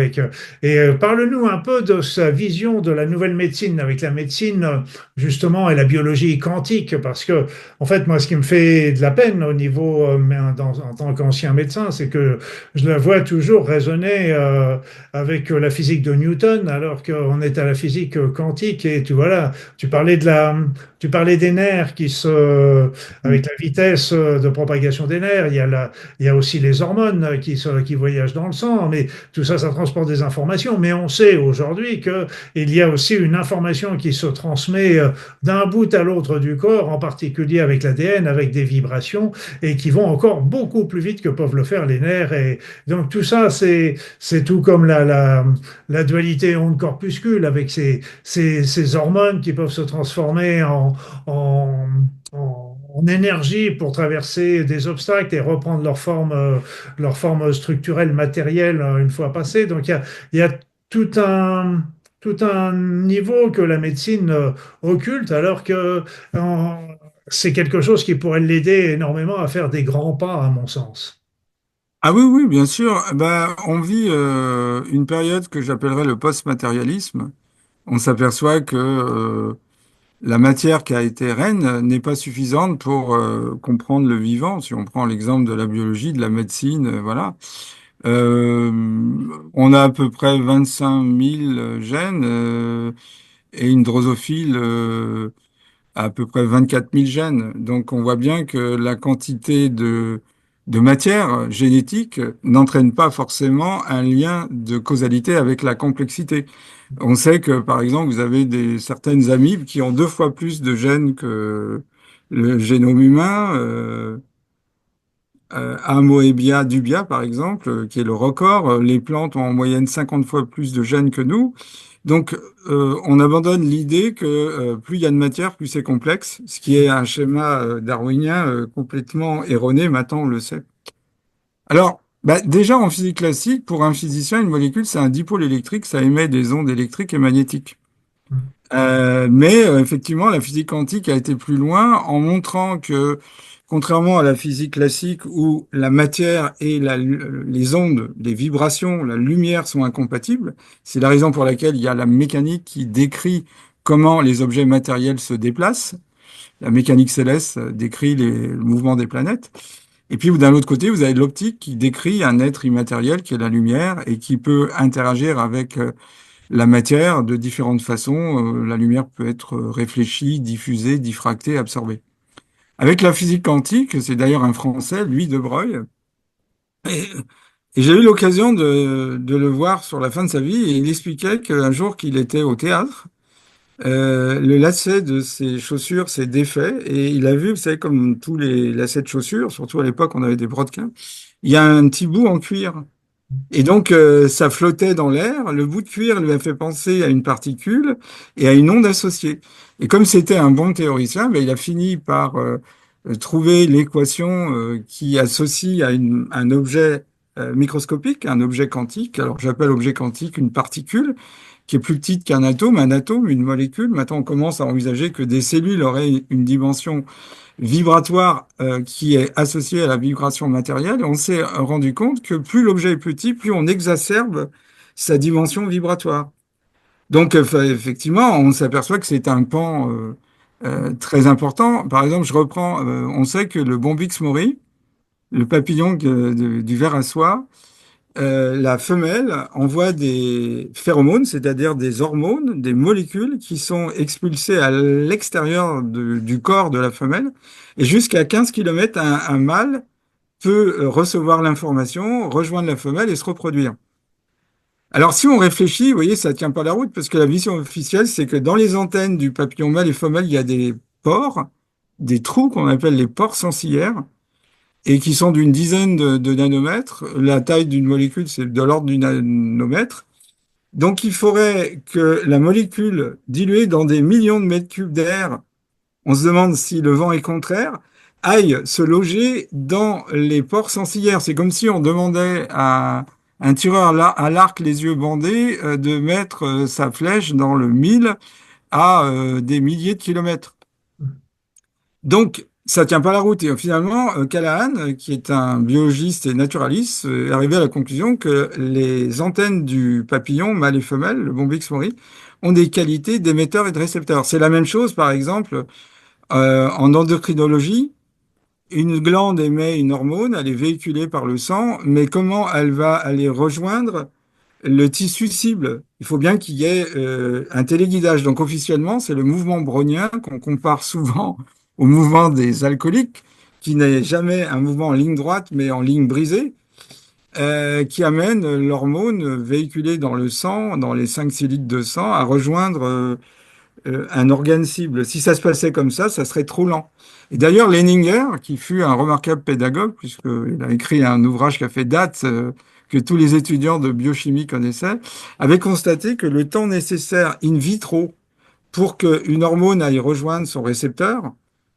parle-nous un peu de sa vision de la nouvelle médecine, avec la médecine, justement, et la biologie quantique, parce que, en fait, moi, ce qui me fait de la peine au niveau, en tant qu'ancien médecin, c'est que je la vois toujours raisonner avec la physique de Newton, alors qu'on est à la physique quantique. Et tu voilà, tu parlais des nerfs avec la vitesse de propagation des nerfs. Il y a aussi les hormones qui voyagent dans le sang. Mais tout ça, ça transporte des informations. Mais on sait aujourd'hui que il y a aussi une information qui se transmet d'un bout à l'autre du corps, en particulier avec l'ADN, avec des vibrations, et qui vont encore beaucoup plus vite que peuvent le faire les nerfs. Et donc tout ça, c'est tout comme la dualité onde-corpuscule avec ces hormones qui peuvent se transformer en, en énergie pour traverser des obstacles et reprendre leur forme structurelle matérielle une fois passée. Donc il y a tout tout un niveau que la médecine occulte, alors que euh, c'est quelque chose qui pourrait l'aider énormément à faire des grands pas, à mon sens. Ah oui, oui, bien sûr. Ben, on vit une période que j'appellerais le post-matérialisme. On s'aperçoit que la matière qui a été reine n'est pas suffisante pour comprendre le vivant. Si on prend l'exemple de la biologie, de la médecine, voilà. Euh, on a à peu près 25 000 gènes et une drosophile à peu près 24 000 gènes. Donc on voit bien que la quantité de matière génétique n'entraîne pas forcément un lien de causalité avec la complexité. On sait que, par exemple, vous avez certaines amibes qui ont 2 fois plus de gènes que le génome humain. Amoebia dubia, par exemple, qui est le record. Les plantes ont en moyenne 50 fois plus de gènes que nous. Donc, on abandonne l'idée que plus il y a de matière, plus c'est complexe, ce qui est un schéma darwinien complètement erroné, maintenant on le sait. Alors, bah, déjà en physique classique, pour un physicien, une molécule, c'est un dipôle électrique, ça émet des ondes électriques et magnétiques. Mais effectivement, la physique quantique a été plus loin en montrant que, contrairement à la physique classique où la matière et les ondes, les vibrations, la lumière sont incompatibles, c'est la raison pour laquelle il y a la mécanique qui décrit comment les objets matériels se déplacent. La mécanique céleste décrit le mouvement des planètes. Et puis, d'un autre côté, vous avez l'optique qui décrit un être immatériel qui est la lumière et qui peut interagir avec la matière de différentes façons. La lumière peut être réfléchie, diffusée, diffractée, absorbée. Avec la physique quantique, c'est d'ailleurs un Français, Louis de Broglie, et, et j'ai eu l'occasion de le voir sur la fin de sa vie, et il expliquait qu'un jour qu'il était au théâtre, le lacet de ses chaussures s'est défait, et il a vu, vous savez, comme tous les lacets de chaussures, surtout à l'époque on avait des brodequins, il y a un petit bout en cuir. Et donc, ça flottait dans l'air. Le bout de cuir lui a fait penser à une particule et à une onde associée. Et comme c'était un bon théoricien, ben, il a fini par trouver l'équation qui associe à un objet microscopique, un objet quantique. Alors, j'appelle objet quantique une particule qui est plus petite qu'un atome, une molécule. Maintenant, on commence à envisager que des cellules auraient une dimension vibratoire qui est associée à la vibration matérielle. Et on s'est rendu compte que plus l'objet est petit, plus on exacerbe sa dimension vibratoire. Donc, effectivement, on s'aperçoit que c'est un pan très important. Par exemple, je reprends, on sait que le Bombyx mori, le papillon du ver à soie, la femelle envoie des phéromones, c'est-à-dire des hormones, des molécules qui sont expulsées à l'extérieur du corps de la femelle. Et jusqu'à 15 km, un mâle peut recevoir l'information, rejoindre la femelle et se reproduire. Alors, si on réfléchit, vous voyez, ça tient pas la route parce que la vision officielle, c'est que dans les antennes du papillon mâle et femelle, il y a des pores, des trous qu'on appelle les pores sensillaires et qui sont d'une dizaine de nanomètres. La taille d'une molécule, c'est de l'ordre du nanomètre. Donc, il faudrait que la molécule diluée dans des millions de mètres cubes d'air on se demande si le vent est contraire, aille se loger dans les pores sensillaires. C'est comme si on demandait à un tireur à l'arc les yeux bandés de mettre sa flèche dans le mille à des milliers de kilomètres. Donc, ça tient pas la route. Et finalement, Callahan, qui est un biologiste et naturaliste, est arrivé à la conclusion que les antennes du papillon, mâle et femelle, le Bombyx mori, ont des qualités d'émetteurs et de récepteurs. C'est la même chose, par exemple, en endocrinologie. Une glande émet une hormone, elle est véhiculée par le sang, mais comment elle va aller rejoindre le tissu cible? Il faut bien qu'il y ait un téléguidage. Donc officiellement, c'est le mouvement brownien qu'on compare souvent au mouvement des alcooliques, qui n'est jamais un mouvement en ligne droite, mais en ligne brisée, qui amène l'hormone véhiculée dans le sang, dans les 5-6 litres de sang, à rejoindre un organe cible. Si ça se passait comme ça serait trop lent. Et d'ailleurs, Leninger, qui fut un remarquable pédagogue, puisqu'il a écrit un ouvrage qui a fait date, que tous les étudiants de biochimie connaissaient, avait constaté que le temps nécessaire in vitro pour qu'une hormone aille rejoindre son récepteur,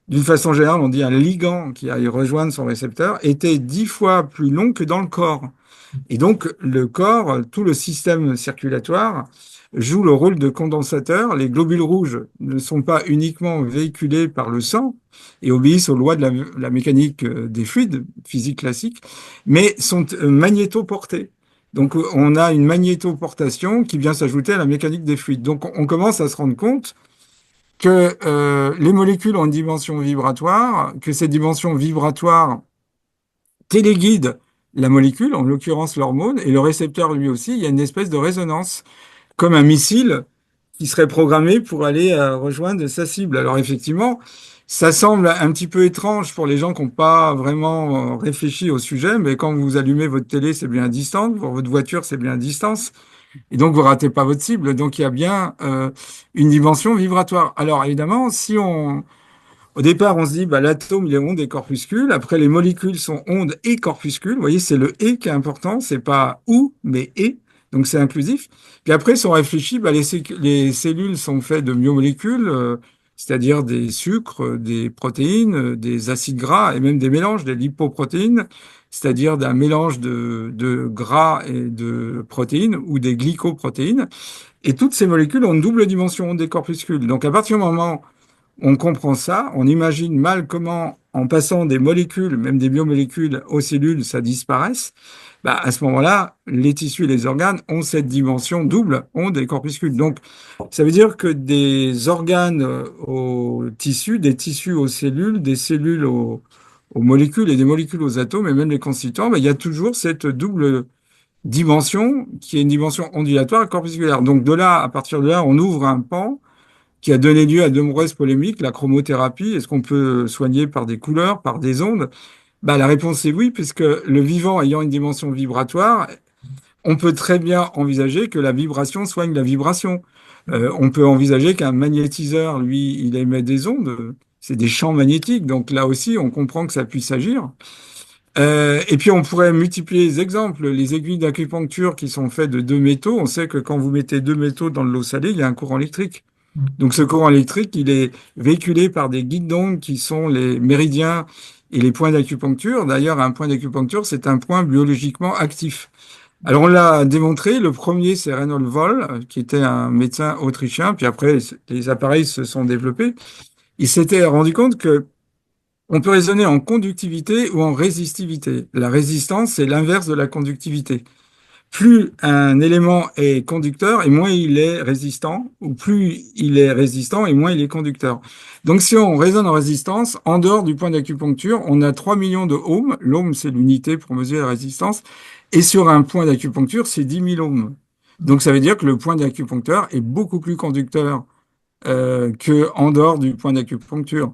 d'une façon générale, on dit un ligand qui aille rejoindre son récepteur, était 10 fois plus long que dans le corps. Et donc, le corps, tout le système circulatoire, joue le rôle de condensateur. Les globules rouges ne sont pas uniquement véhiculés par le sang et obéissent aux lois de la mécanique des fluides, physique classique, mais sont magnétoportés. Donc, on a une magnétoportation qui vient s'ajouter à la mécanique des fluides. Donc, on commence à se rendre compte que les molécules ont une dimension vibratoire, que cette dimension vibratoire téléguide la molécule, en l'occurrence l'hormone, et le récepteur lui aussi, il y a une espèce de résonance, comme un missile qui serait programmé pour aller rejoindre sa cible. Alors effectivement, ça semble un petit peu étrange pour les gens qui n'ont pas vraiment réfléchi au sujet, mais quand vous allumez votre télé, c'est bien à distance, pour votre voiture, c'est bien à distance, et donc vous ratez pas votre cible. Donc il y a bien une dimension vibratoire. Alors évidemment, si on au départ, on se dit, bah, l'atome, il est onde et corpuscule. Après, les molécules sont ondes et corpuscules. Vous voyez, c'est le et qui est important. C'est pas ou, mais et. Donc, c'est inclusif. Puis après, si on réfléchit, bah, les cellules sont faites de biomolécules, c'est-à-dire des sucres, des protéines, des acides gras et même des mélanges, des lipoprotéines, c'est-à-dire d'un mélange de gras et de protéines ou des glycoprotéines. Et toutes ces molécules ont une double dimension onde et corpuscule. Donc, à partir du moment on comprend ça, on imagine mal comment, en passant des molécules, même des biomolécules aux cellules, ça disparaisse. Bah, à ce moment-là, les tissus et les organes ont cette dimension double, onde et corpuscule. Donc, ça veut dire que des organes aux tissus, des tissus aux cellules, des cellules aux molécules et des molécules aux atomes, et même les constituants, bah, il y a toujours cette double dimension qui est une dimension ondulatoire et corpusculaire. Donc, de là, à partir de là, on ouvre un pan qui a donné lieu à de nombreuses polémiques, la chromothérapie, est-ce qu'on peut soigner par des couleurs, par des ondes? Bah, la réponse est oui, puisque le vivant ayant une dimension vibratoire, on peut très bien envisager que la vibration soigne la vibration. On peut envisager qu'un magnétiseur, lui, il émet des ondes, c'est des champs magnétiques, donc là aussi, on comprend que ça puisse agir. Et puis on pourrait multiplier les exemples. Les aiguilles d'acupuncture qui sont faites de deux métaux, on sait que quand vous mettez deux métaux dans de l'eau salée, il y a un courant électrique. Donc ce courant électrique, il est véhiculé par des guides d'ondes qui sont les méridiens et les points d'acupuncture. D'ailleurs, un point d'acupuncture, c'est un point biologiquement actif. Alors on l'a démontré, le premier c'est Reinhold Woll, qui était un médecin autrichien, puis après les appareils se sont développés. Il s'était rendu compte que on peut raisonner en conductivité ou en résistivité. La résistance, c'est l'inverse de la conductivité. Plus un élément est conducteur et moins il est résistant, ou plus il est résistant et moins il est conducteur. Donc si on raisonne en résistance, en dehors du point d'acupuncture, on a 3 millions de ohms. L'ohm, c'est l'unité pour mesurer la résistance. Et sur un point d'acupuncture, c'est 10 000 ohms. Donc ça veut dire que le point d'acupuncteur est beaucoup plus conducteur que en dehors du point d'acupuncture.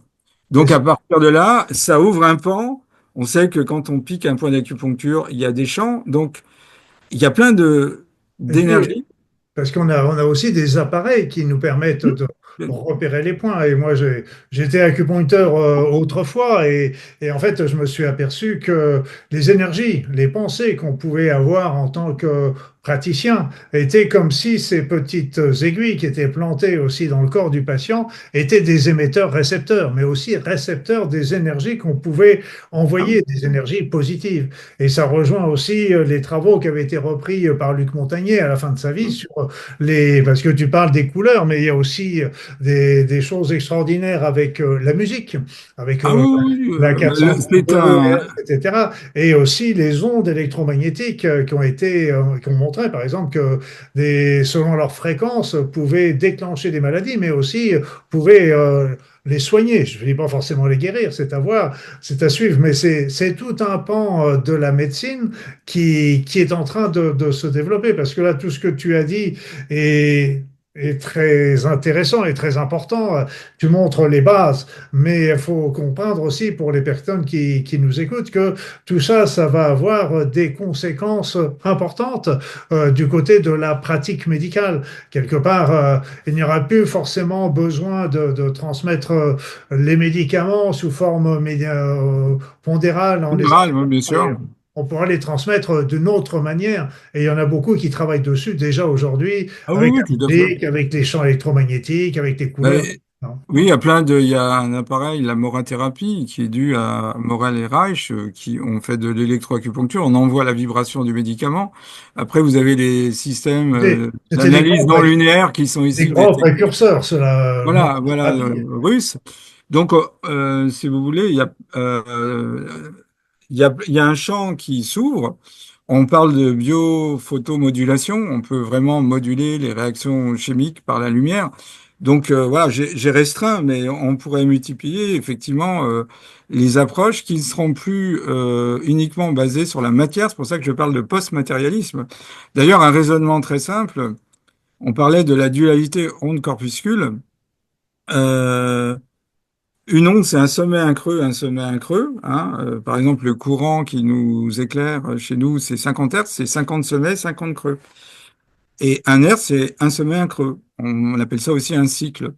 Donc à partir de là, ça ouvre un pan. On sait que quand on pique un point d'acupuncture, il y a des champs. Donc il y a plein de Oui, d'énergie. parce on a aussi des appareils qui nous permettent de repérer les points. Et moi, j'étais acupuncteur autrefois et en fait, je me suis aperçu que les énergies, les pensées qu'on pouvait avoir en tant que praticiens étaient comme si ces petites aiguilles qui étaient plantées aussi dans le corps du patient étaient des émetteurs-récepteurs, mais aussi récepteurs des énergies qu'on pouvait Ah, envoyer, des énergies positives. Et ça rejoint aussi les travaux qui avaient été repris par Luc Montagnier à la fin de sa vie sur parce que tu parles des couleurs, mais il y a aussi des choses extraordinaires avec la musique, avec ah oui, oui, oui, la c'est 432 un. Hz, etc. Et aussi les ondes électromagnétiques qui ont montré, par exemple, que selon leur fréquence, pouvaient déclencher des maladies, mais aussi pouvaient les soigner. Je ne dis pas forcément les guérir, c'est à voir, c'est à suivre, mais c'est tout un pan de la médecine qui est en train de se développer, parce que là, tout ce que tu as dit est très intéressant et très important. Tu montres les bases, mais il faut comprendre aussi pour les personnes qui nous écoutent que tout ça, ça va avoir des conséquences importantes du côté de la pratique médicale. Quelque part, il n'y aura plus forcément besoin de transmettre les médicaments sous forme pondérale en les Général, oui, bien et sûr. on pourra les transmettre d'une autre manière. Et il y en a beaucoup qui travaillent dessus déjà aujourd'hui, Ah oui, avec oui, la tout à fait. musique, avec les champs électromagnétiques, avec les couleurs. Ben, Non. oui, il y a un appareil, la morathérapie, qui est dû à Morel et Reich, qui ont fait de l'électroacupuncture. On envoie la vibration du médicament. Après, vous avez les systèmes C'était d'analyse non linéaire qui sont des issus des grands techniques. précurseurs, cela, Voilà, voilà, rapide. russe. Donc, si vous voulez, il y a un champ qui s'ouvre. On parle de biophotomodulation. On peut vraiment moduler les réactions chimiques par la lumière. Donc, voilà, j'ai restreint, mais on pourrait multiplier effectivement les approches qui ne seront plus uniquement basées sur la matière. C'est pour ça que je parle de post-matérialisme. D'ailleurs, un raisonnement très simple. On parlait de la dualité onde-corpuscule. Euh, une onde, c'est un sommet, un creux, un sommet, un creux. Hein. Par exemple, le courant qui nous éclaire chez nous, c'est 50 Hertz, c'est 50 sommets, 50 creux. Et un Hertz, c'est un sommet, un creux. On appelle ça aussi un cycle.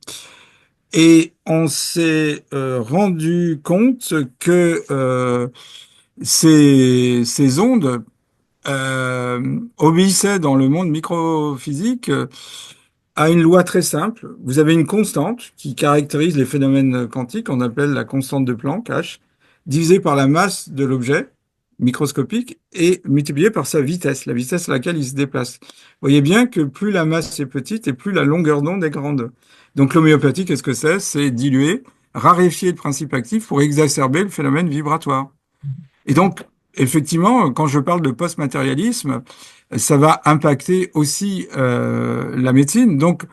Et on s'est rendu compte que ces ondes obéissaient dans le monde microphysique à une loi très simple. Vous avez une constante qui caractérise les phénomènes quantiques, on appelle la constante de Planck, H, divisée par la masse de l'objet microscopique et multipliée par sa vitesse, la vitesse à laquelle il se déplace. Vous voyez bien que plus la masse est petite et plus la longueur d'onde est grande. Donc l'homéopathie, qu'est-ce que c'est? C'est diluer, raréfier le principe actif pour exacerber le phénomène vibratoire. Et donc, effectivement, quand je parle de post-matérialisme, ça va impacter aussi la médecine. Donc,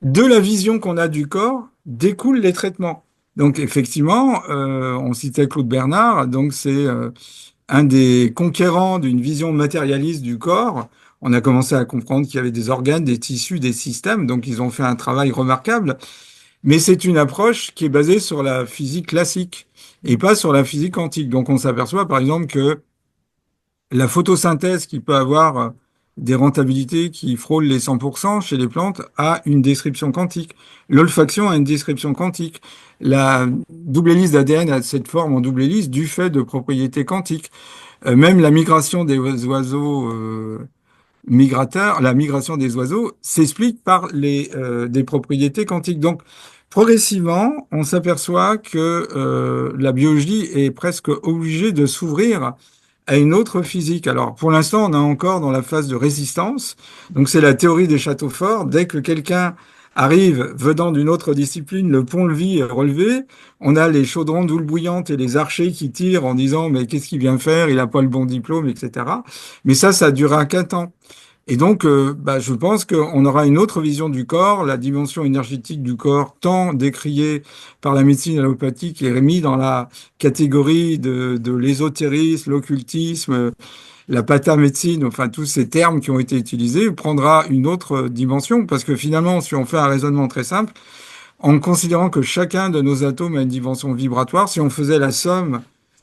de la vision qu'on a du corps découlent les traitements. Donc, effectivement, on citait Claude Bernard, donc c'est un des conquérants d'une vision matérialiste du corps. On a commencé à comprendre qu'il y avait des organes, des tissus, des systèmes, donc ils ont fait un travail remarquable. Mais c'est une approche qui est basée sur la physique classique et pas sur la physique quantique. Donc, on s'aperçoit, par exemple, que la photosynthèse qui peut avoir des rentabilités qui frôlent les 100% chez les plantes a une description quantique. L'olfaction a une description quantique. La double hélice d'ADN a cette forme en double hélice du fait de propriétés quantiques. Même la migration des oiseaux migrateurs, la migration des oiseaux s'explique par des propriétés quantiques. Donc, progressivement, on s'aperçoit que la biologie est presque obligée de s'ouvrir à une autre physique. Alors, pour l'instant, on est encore dans la phase de résistance. Donc, c'est la théorie des châteaux forts. Dès que quelqu'un arrive venant d'une autre discipline, le pont-levis est relevé, on a les chaudrons d'huile bouillante et les archers qui tirent en disant, mais qu'est-ce qu'il vient faire? Il n'a pas le bon diplôme, etc. Mais ça durera qu'un temps. Et donc, je pense qu'on aura une autre vision du corps, la dimension énergétique du corps, tant décriée par la médecine allopathique, est remise dans la catégorie de l'ésotérisme, l'occultisme, la patamédecine, enfin tous ces termes qui ont été utilisés, prendra une autre dimension, parce que finalement, si on fait un raisonnement très simple, en considérant que chacun de nos atomes a une dimension vibratoire, si on faisait la somme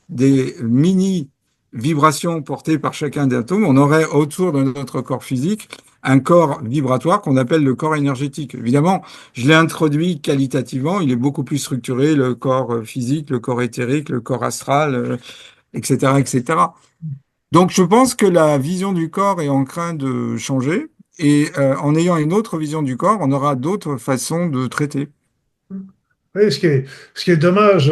des mini vibrations portées par chacun des atomes, on aurait autour de notre corps physique un corps vibratoire qu'on appelle le corps énergétique. Évidemment, je l'ai introduit qualitativement, il est beaucoup plus structuré, le corps physique, le corps éthérique, le corps astral, etc., etc. Donc, je pense que la vision du corps est en train de changer. Et en ayant une autre vision du corps, on aura d'autres façons de traiter. Oui, ce qui est dommage,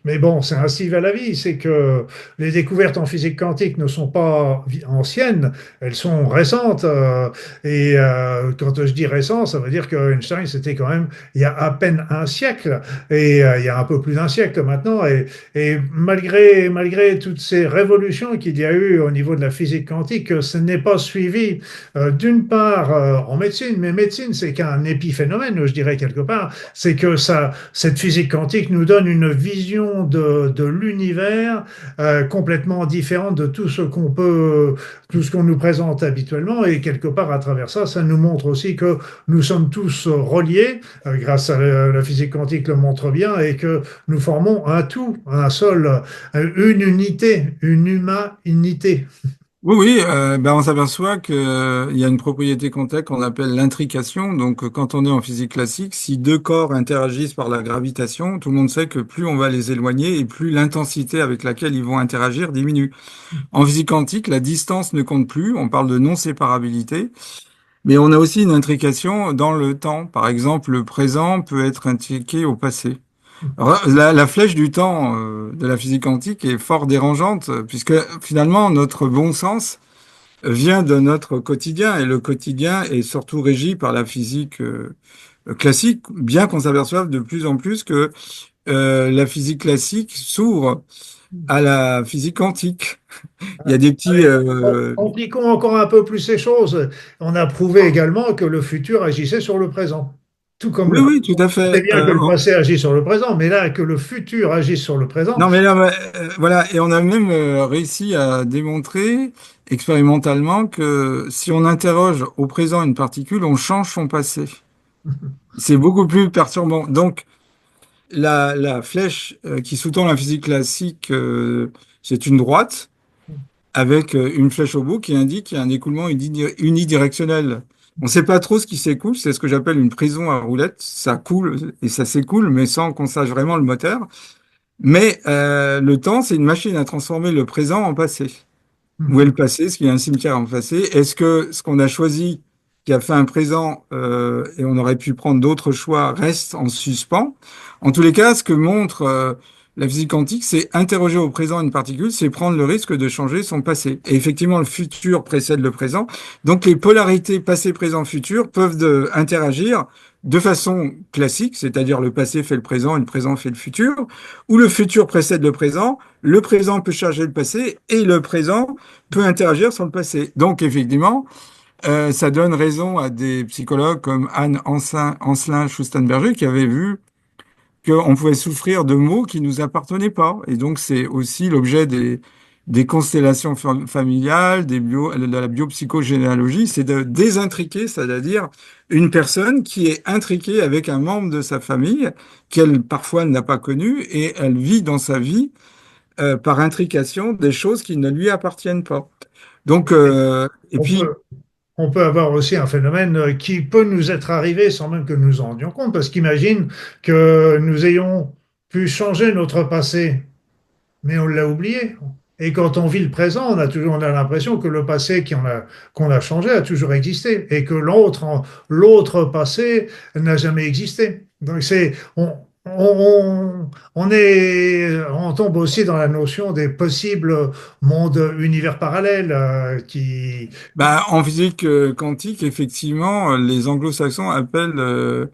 mais bon, c'est ainsi va la vie, c'est que les découvertes en physique quantique ne sont pas anciennes, elles sont récentes. Quand je dis récent, ça veut dire que Einstein, c'était quand même il y a à peine un siècle, il y a un peu plus d'un siècle maintenant. Et malgré toutes ces révolutions qu'il y a eu au niveau de la physique quantique, ce n'est pas suivi, d'une part, en médecine, mais médecine, c'est qu'un épiphénomène, je dirais quelque part, c'est que cette physique quantique nous donne une vision de l'univers complètement différente de tout ce qu'on nous présente habituellement. Et quelque part, à travers ça, ça nous montre aussi que nous sommes tous reliés, grâce à la physique quantique le montre bien, et que nous formons un tout, un seul, une unité, une humanité. Oui, oui, ben on s'aperçoit qu'il y a une propriété quantique qu'on appelle l'intrication. Donc, quand on est en physique classique, si deux corps interagissent par la gravitation, tout le monde sait que plus on va les éloigner et plus l'intensité avec laquelle ils vont interagir diminue. En physique quantique, la distance ne compte plus, on parle de non-séparabilité, mais on a aussi une intrication dans le temps. Par exemple, le présent peut être intriqué au passé. Alors, la flèche du temps de la physique quantique est fort dérangeante, puisque finalement, notre bon sens vient de notre quotidien, et le quotidien est surtout régi par la physique classique, bien qu'on s'aperçoive de plus en plus que la physique classique s'ouvre à la physique quantique. Il y a des petits... Allez, compliquons encore un peu plus ces choses. On a prouvé également que le futur agissait sur le présent. Tout comme Oui, le, oui, tout à on sait fait. bien que le passé agit sur le présent, mais là, que le futur agisse sur le présent. Non, mais là, voilà, et on a même réussi à démontrer expérimentalement que si on interroge au présent une particule, on change son passé. C'est beaucoup plus perturbant. Donc, la flèche qui sous-tend la physique classique, c'est une droite avec une flèche au bout qui indique qu'il y a un écoulement unidirectionnel. On ne sait pas trop ce qui s'écoule, c'est ce que j'appelle une prison à roulettes. Ça coule et ça s'écoule, mais sans qu'on sache vraiment le moteur. Mais le temps, c'est une machine à transformer le présent en passé. Où est le passé? Est-ce qu'il y a un cimetière en passé? Est-ce que ce qu'on a choisi, qui a fait un présent, et on aurait pu prendre d'autres choix, reste en suspens? En tous les cas, ce que montre la physique quantique, c'est interroger au présent une particule, c'est prendre le risque de changer son passé. Et effectivement, le futur précède le présent. Donc les polarités passé, présent, futur peuvent interagir de façon classique, c'est-à-dire le passé fait le présent et le présent fait le futur, ou le futur précède le présent peut charger le passé et le présent peut interagir sur le passé. Donc, effectivement, ça donne raison à des psychologues comme Anne Ancelin-Schustenberger qui avaient vu qu'on pouvait souffrir de maux qui nous appartenaient pas. Et donc, c'est aussi l'objet des constellations familiales, de la biopsychogénéalogie, c'est de désintriquer, c'est-à-dire une personne qui est intriquée avec un membre de sa famille qu'elle parfois n'a pas connu et elle vit dans sa vie par intrication des choses qui ne lui appartiennent pas. Donc, et On puis, peut, on peut avoir aussi un phénomène qui peut nous être arrivé sans même que nous en rendions compte, parce qu'imagine que nous ayons pu changer notre passé, mais on l'a oublié. Et quand on vit le présent, on a l'impression que le passé qu'on a changé a toujours existé et que l'autre passé n'a jamais existé. Donc on tombe aussi dans la notion des possibles mondes, univers parallèles bah, en physique quantique, effectivement, les anglo-saxons appellent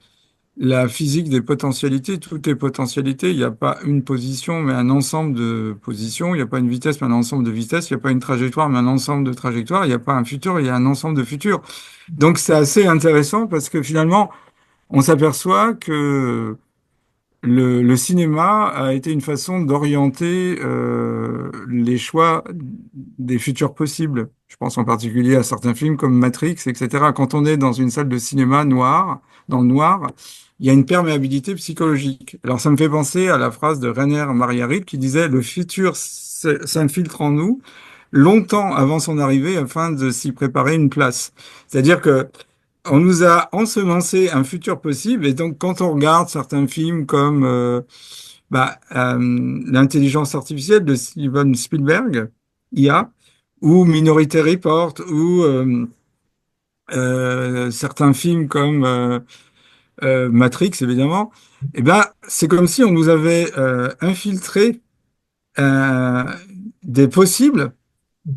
la physique des potentialités. Tout est potentialité. Il n'y a pas une position, mais un ensemble de positions. Il n'y a pas une vitesse, mais un ensemble de vitesses. Il n'y a pas une trajectoire, mais un ensemble de trajectoires. Il n'y a pas un futur, il y a un ensemble de futurs. Donc, c'est assez intéressant parce que finalement, on s'aperçoit que le cinéma a été une façon d'orienter les choix des futurs possibles. Je pense en particulier à certains films comme Matrix, etc. Quand on est dans une salle de cinéma noire, dans le noir, il y a une perméabilité psychologique. Alors ça me fait penser à la phrase de Rainer Maria Rilke qui disait «Le futur s'infiltre en nous longtemps avant son arrivée afin de s'y préparer une place». C'est-à-dire que on nous a ensemencé un futur possible, et donc quand on regarde certains films comme l'intelligence artificielle de Steven Spielberg, IA, ou Minority Report, ou certains films comme Matrix, évidemment, eh ben, c'est comme si on nous avait infiltré euh, des possibles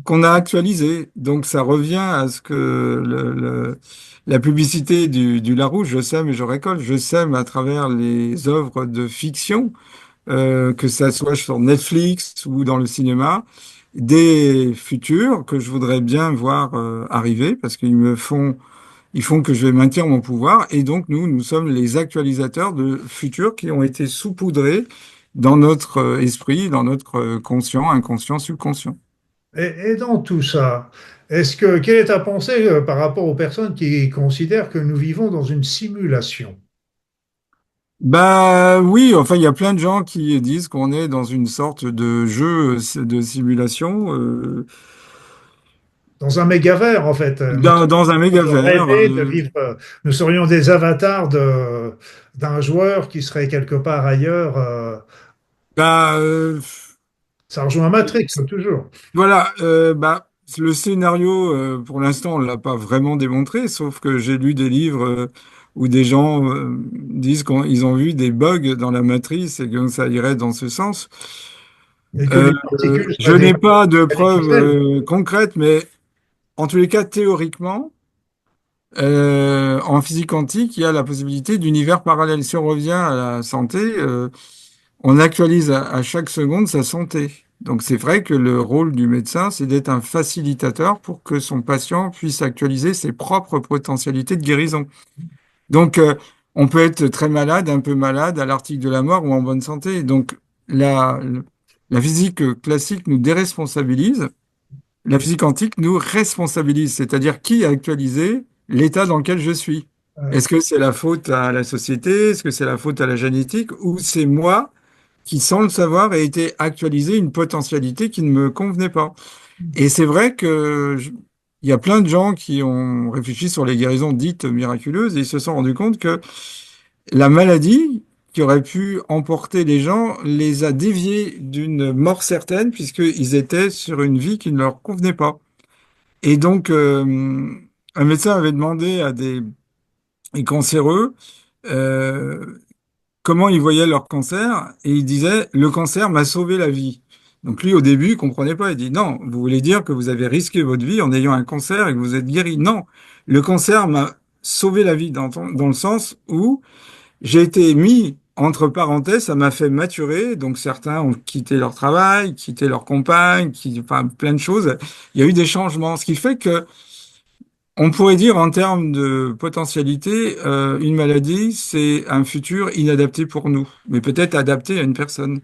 qu'on a actualisés. Donc ça revient à ce que la publicité du Larousse, je sème et je récolte, je sème à travers les œuvres de fiction, que ça soit sur Netflix ou dans le cinéma, des futurs que je voudrais bien voir arriver parce ils font que je vais maintenir mon pouvoir. Et donc nous sommes les actualisateurs de futurs qui ont été saupoudrés dans notre esprit, dans notre conscient, inconscient, subconscient. Et dans tout ça, quelle est ta pensée par rapport aux personnes qui considèrent que nous vivons dans une simulation, Bah oui, enfin il y a plein de gens qui disent qu'on est dans une sorte de jeu de simulation, dans un mégavers en fait? Nous dans un sommes de mégavers. rêver de vivre, nous serions des avatars d'un joueur qui serait quelque part ailleurs. Bah, Ça rejoint Matrix, toujours. voilà, bah, le scénario, pour l'instant, on l'a pas vraiment démontré, sauf que j'ai lu des livres où des gens disent qu'ils ont vu des bugs dans la matrice et que ça irait dans ce sens. Et que les particules Je seraient n'ai pas de des preuves pixels. concrètes, mais en tous les cas, théoriquement, en physique quantique, il y a la possibilité d'univers parallèles. Si on revient à la santé, on actualise à chaque seconde sa santé. Donc c'est vrai que le rôle du médecin, c'est d'être un facilitateur pour que son patient puisse actualiser ses propres potentialités de guérison. Donc on peut être très malade, un peu malade, à l'article de la mort ou en bonne santé. Donc la, la physique classique nous déresponsabilise, la physique quantique nous responsabilise, c'est-à-dire qui a actualisé l'état dans lequel je suis. Ouais. Est-ce que c'est la faute à la société? Est-ce que c'est la faute à la génétique? Ou c'est moi qui, sans le savoir, a été actualisé une potentialité qui ne me convenait pas? Et c'est vrai il y a plein de gens qui ont réfléchi sur les guérisons dites miraculeuses et ils se sont rendus compte que la maladie qui aurait pu emporter les gens les a déviés d'une mort certaine puisqu'ils étaient sur une vie qui ne leur convenait pas. Et donc, un médecin avait demandé à des cancéreux euh, comment ils voyaient leur cancer et il disait, le cancer m'a sauvé la vie. Donc lui, au début, il comprenait pas. Il dit, non, vous voulez dire que vous avez risqué votre vie en ayant un cancer et que vous êtes guéri. Non, le cancer m'a sauvé la vie dans le sens où j'ai été mis entre parenthèses, ça m'a fait maturer. Donc certains ont quitté leur travail, quitté leur compagne, enfin plein de choses. Il y a eu des changements, ce qui fait que on pourrait dire en termes de potentialité, une maladie, c'est un futur inadapté pour nous, mais peut-être adapté à une personne.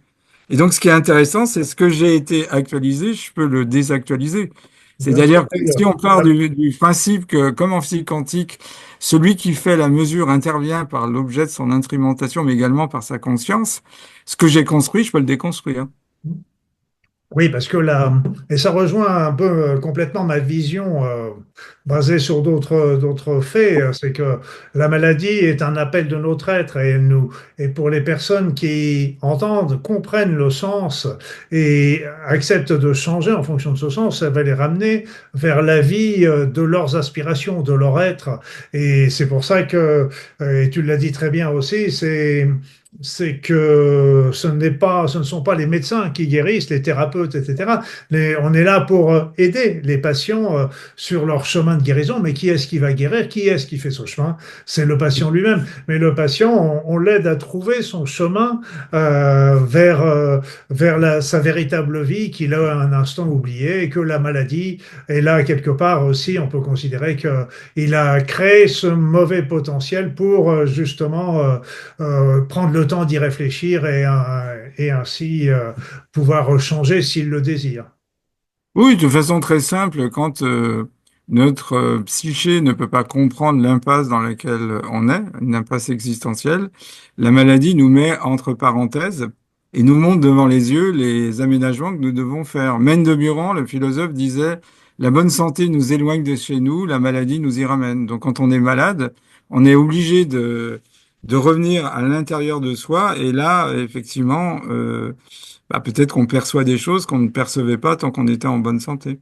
Et donc, ce qui est intéressant, c'est ce que j'ai été actualisé, je peux le désactualiser. Bien sûr, C'est-à-dire que si on part du principe que, comme en physique quantique, celui qui fait la mesure intervient par l'objet de son instrumentation, mais également par sa conscience, ce que j'ai construit, je peux le déconstruire. oui, parce que là, et ça rejoint un peu complètement ma vision basée sur d'autres faits, c'est que la maladie est un appel de notre être et pour les personnes qui entendent, comprennent le sens et acceptent de changer en fonction de ce sens, ça va les ramener vers la vie de leurs aspirations, de leur être. Et c'est pour ça que, et tu l'as dit très bien aussi, c'est que ce ne sont pas les médecins qui guérissent, les thérapeutes, etc. On est là pour aider les patients sur leur chemin de guérison. Mais qui est-ce qui va guérir? Qui est-ce qui fait ce chemin? C'est le patient lui-même. Mais le patient, on l'aide à trouver son chemin vers sa véritable vie qu'il a un instant oublié et que la maladie est là quelque part aussi. On peut considérer qu'il a créé ce mauvais potentiel pour justement prendre le temps d'y réfléchir et ainsi pouvoir changer s'il le désire. Oui, de façon très simple, quand notre psyché ne peut pas comprendre l'impasse dans laquelle on est, une impasse existentielle, la maladie nous met entre parenthèses et nous montre devant les yeux les aménagements que nous devons faire. Maine de Buran, le philosophe, disait, la bonne santé nous éloigne de chez nous, la maladie nous y ramène. Donc quand on est malade, on est obligé de revenir à l'intérieur de soi et là, effectivement, bah, peut-être qu'on perçoit des choses qu'on ne percevait pas tant qu'on était en bonne santé.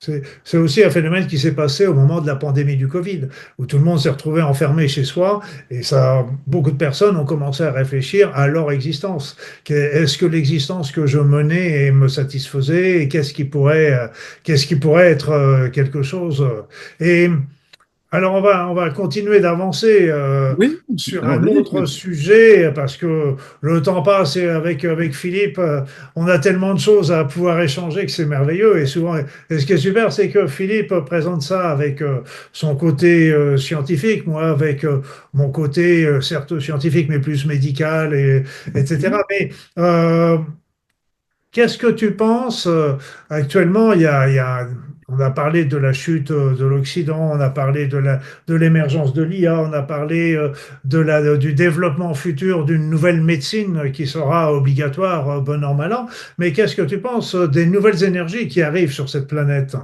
C'est aussi un phénomène qui s'est passé au moment de la pandémie du Covid, où tout le monde s'est retrouvé enfermé chez soi, et ça, beaucoup de personnes ont commencé à réfléchir à leur existence. Est-ce que l'existence que je menais me satisfaisait, et qu'est-ce qui pourrait être quelque chose? Et alors, on va continuer d'avancer Oui, sur un allons-y. autre sujet parce que le temps passe et avec Philippe, on a tellement de choses à pouvoir échanger que c'est merveilleux. Et souvent, et ce qui est super, c'est que Philippe présente ça avec son côté scientifique, moi avec mon côté certes scientifique, mais plus médical, etc. Mais qu'est-ce que tu penses actuellement? On a parlé de la chute de l'Occident, on a parlé de l'émergence de l'IA, on a parlé du développement futur d'une nouvelle médecine qui sera obligatoire, bon an, mal an. Mais qu'est-ce que tu penses des nouvelles énergies qui arrivent sur cette planète?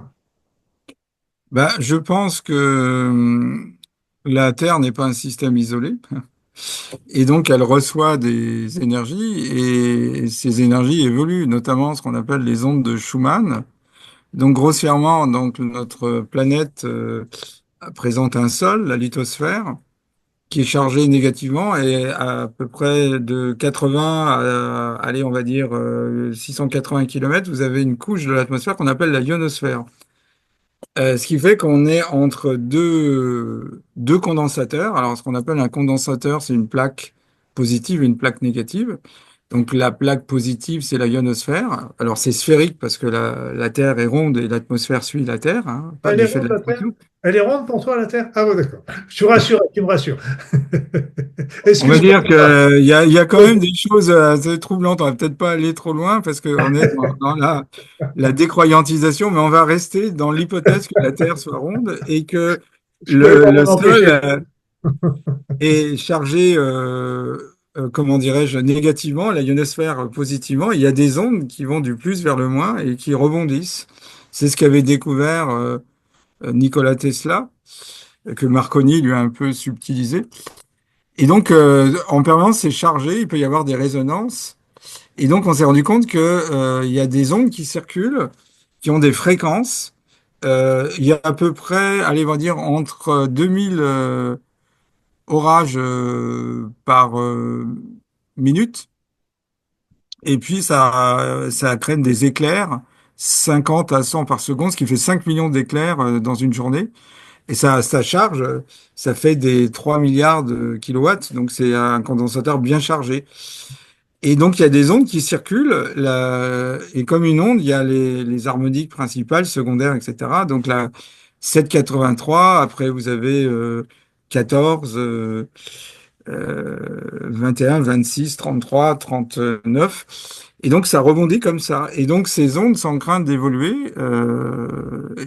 Bah, je pense que la Terre n'est pas un système isolé. Et donc, elle reçoit des énergies et ces énergies évoluent, notamment ce qu'on appelle les ondes de Schumann. Donc, grossièrement, donc, notre planète présente un sol, la lithosphère, qui est chargé négativement et à peu près de 80 à, allez, on va dire 680 km, vous avez une couche de l'atmosphère qu'on appelle la ionosphère. Ce qui fait qu'on est entre deux condensateurs. Alors, ce qu'on appelle un condensateur, c'est une plaque positive et une plaque négative. Donc, la plaque positive, c'est la ionosphère. Alors, c'est sphérique parce que la Terre est ronde et l'atmosphère suit la Terre, hein, pas Elle est l'effet de ronde, la la Terre? pression. Elle est ronde pour toi, la Terre? Ah oui, d'accord. Je suis rassuré, tu me rassures. On va Excuse-moi. dire il y a quand même des choses assez troublantes. On va peut-être pas aller trop loin parce qu'on est dans la décroyantisation, mais on va rester dans l'hypothèse que la Terre soit ronde et que Je ne pouvais pas le m'en sol empêcher. est chargé, comment dirais-je, négativement, la ionosphère positivement. Il y a des ondes qui vont du plus vers le moins et qui rebondissent. C'est ce qu'avait découvert Nikola Tesla, que Marconi lui a un peu subtilisé. Et donc, en permanence, c'est chargé, il peut y avoir des résonances. Et donc, on s'est rendu compte que, il y a des ondes qui circulent, qui ont des fréquences. Il y a à peu près, allez, on va dire, entre 2000 orages par minute. Et puis, ça crée des éclairs, 50 à 100 par seconde, ce qui fait 5 millions d'éclairs dans une journée. Et ça charge, ça fait des 3 milliards de kilowatts, donc c'est un condensateur bien chargé. Et donc il y a des ondes qui circulent, et comme une onde, il y a les harmoniques principales, secondaires, etc. Donc la 783, après vous avez 14, 21, 26, 33, 39. Et donc ça rebondit comme ça. Et donc ces ondes sont en train d'évoluer,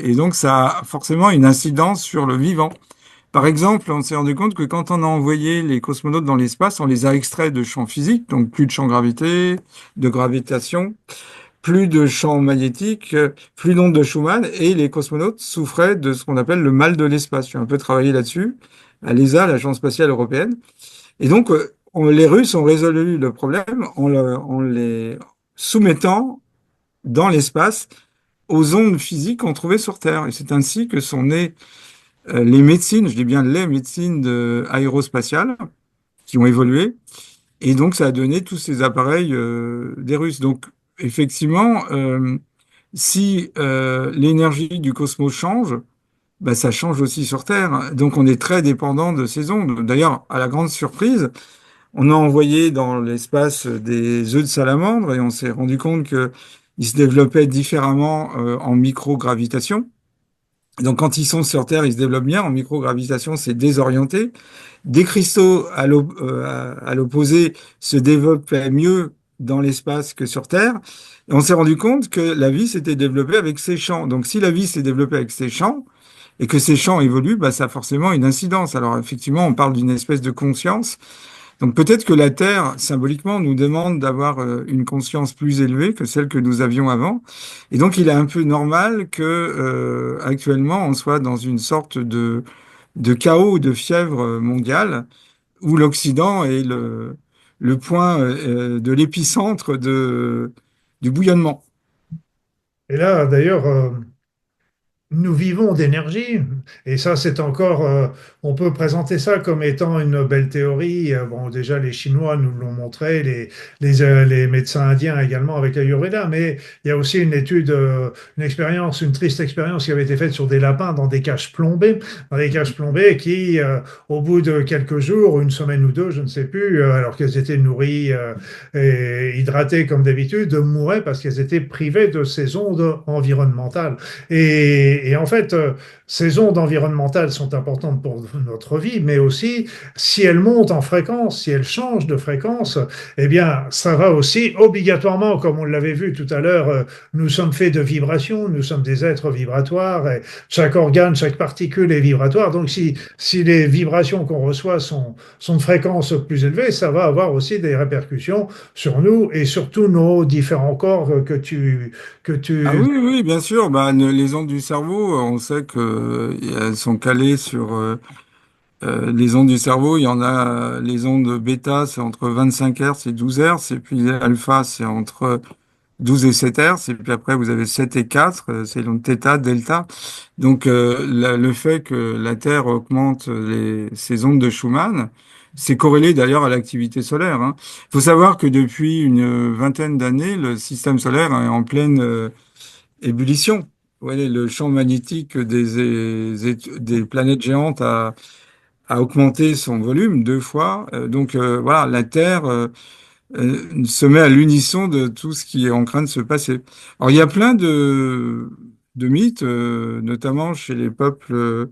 et donc ça a forcément une incidence sur le vivant. Par exemple, on s'est rendu compte que quand on a envoyé les cosmonautes dans l'espace, on les a extraits de champs physiques, donc plus de champs gravité, de gravitation, plus de champs magnétiques, plus d'ondes de Schumann, et les cosmonautes souffraient de ce qu'on appelle le mal de l'espace. J'ai un peu travaillé là-dessus, à l'ESA, l'Agence spatiale européenne. Et donc, les Russes ont résolu le problème en les soumettant dans l'espace aux ondes physiques qu'on trouvait sur Terre. Et c'est ainsi que sont nées les médecines, je dis bien les médecines aérospatiales, qui ont évolué. Et donc, ça a donné tous ces appareils des Russes. Donc, effectivement, si l'énergie du cosmos change, bah, ça change aussi sur Terre. Donc, on est très dépendant de ces ondes. D'ailleurs, à la grande surprise, on a envoyé dans l'espace des œufs de salamandre et on s'est rendu compte qu'ils se développaient différemment en microgravitation. Donc, quand ils sont sur Terre, ils se développent bien. En microgravitation, c'est désorienté. Des cristaux à l'opposé se développaient mieux dans l'espace que sur Terre. Et on s'est rendu compte que la vie s'était développée avec ces champs. Donc, si la vie s'est développée avec ces champs et que ces champs évoluent, bah, ça a forcément une incidence. Alors, effectivement, on parle d'une espèce de conscience. Donc, peut-être que la Terre, symboliquement, nous demande d'avoir une conscience plus élevée que celle que nous avions avant. Et donc, il est un peu normal que, actuellement, on soit dans une sorte de chaos ou de fièvre mondiale où l'Occident est le point de l'épicentre du bouillonnement. Et là, d'ailleurs, nous vivons d'énergie, et ça, c'est encore, on peut présenter ça comme étant une belle théorie. Bon, déjà, les Chinois nous l'ont montré, les médecins indiens également avec l'Ayurveda, mais il y a aussi une étude, une expérience, une triste expérience qui avait été faite sur des lapins dans des cages plombées qui, au bout de quelques jours, une semaine ou deux, je ne sais plus, alors qu'elles étaient nourries et hydratées comme d'habitude, mouraient parce qu'elles étaient privées de ces ondes environnementales. Et en fait, ces ondes environnementales sont importantes pour notre vie, mais aussi si elles montent en fréquence, si elles changent de fréquence, eh bien, ça va aussi obligatoirement, comme on l'avait vu tout à l'heure, nous sommes faits de vibrations, nous sommes des êtres vibratoires, et chaque organe, chaque particule est vibratoire. Donc, si les vibrations qu'on reçoit sont de fréquence plus élevée, ça va avoir aussi des répercussions sur nous et sur tous nos différents corps que Ah tu oui, oui, bien sûr. Bah, les ondes du cerveau, on sait que elles sont calées sur les ondes du cerveau. Il y en a les ondes bêta, c'est entre 25 Hz et 12 Hz, et puis alpha, c'est entre 12 et 7 Hz, et puis après vous avez 7 et 4, c'est l'onde θ, delta. Donc le fait que la Terre augmente ces ondes de Schumann, c'est corrélé d'ailleurs à l'activité solaire, hein. Il faut savoir que depuis une vingtaine d'années, le système solaire est en pleine ébullition. Vous voyez, le champ magnétique des planètes géantes a augmenté son volume 2 fois. Donc voilà, la Terre se met à l'unisson de tout ce qui est en train de se passer. Alors il y a plein de mythes, notamment chez les peuples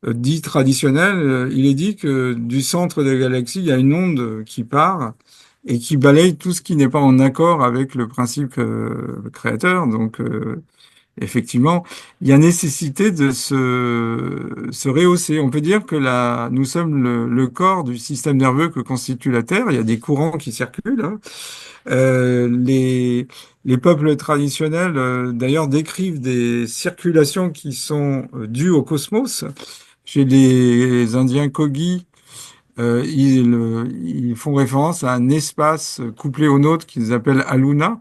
dits traditionnels. Il est dit que du centre de la galaxie, il y a une onde qui part et qui balaye tout ce qui n'est pas en accord avec le principe créateur. Donc effectivement, il y a nécessité de se rehausser. On peut dire que nous sommes le corps du système nerveux que constitue la Terre. Il y a des courants qui circulent, hein. Les peuples traditionnels, d'ailleurs, décrivent des circulations qui sont dues au cosmos. Chez les Indiens Kogi, ils font référence à un espace couplé au nôtre qu'ils appellent Aluna.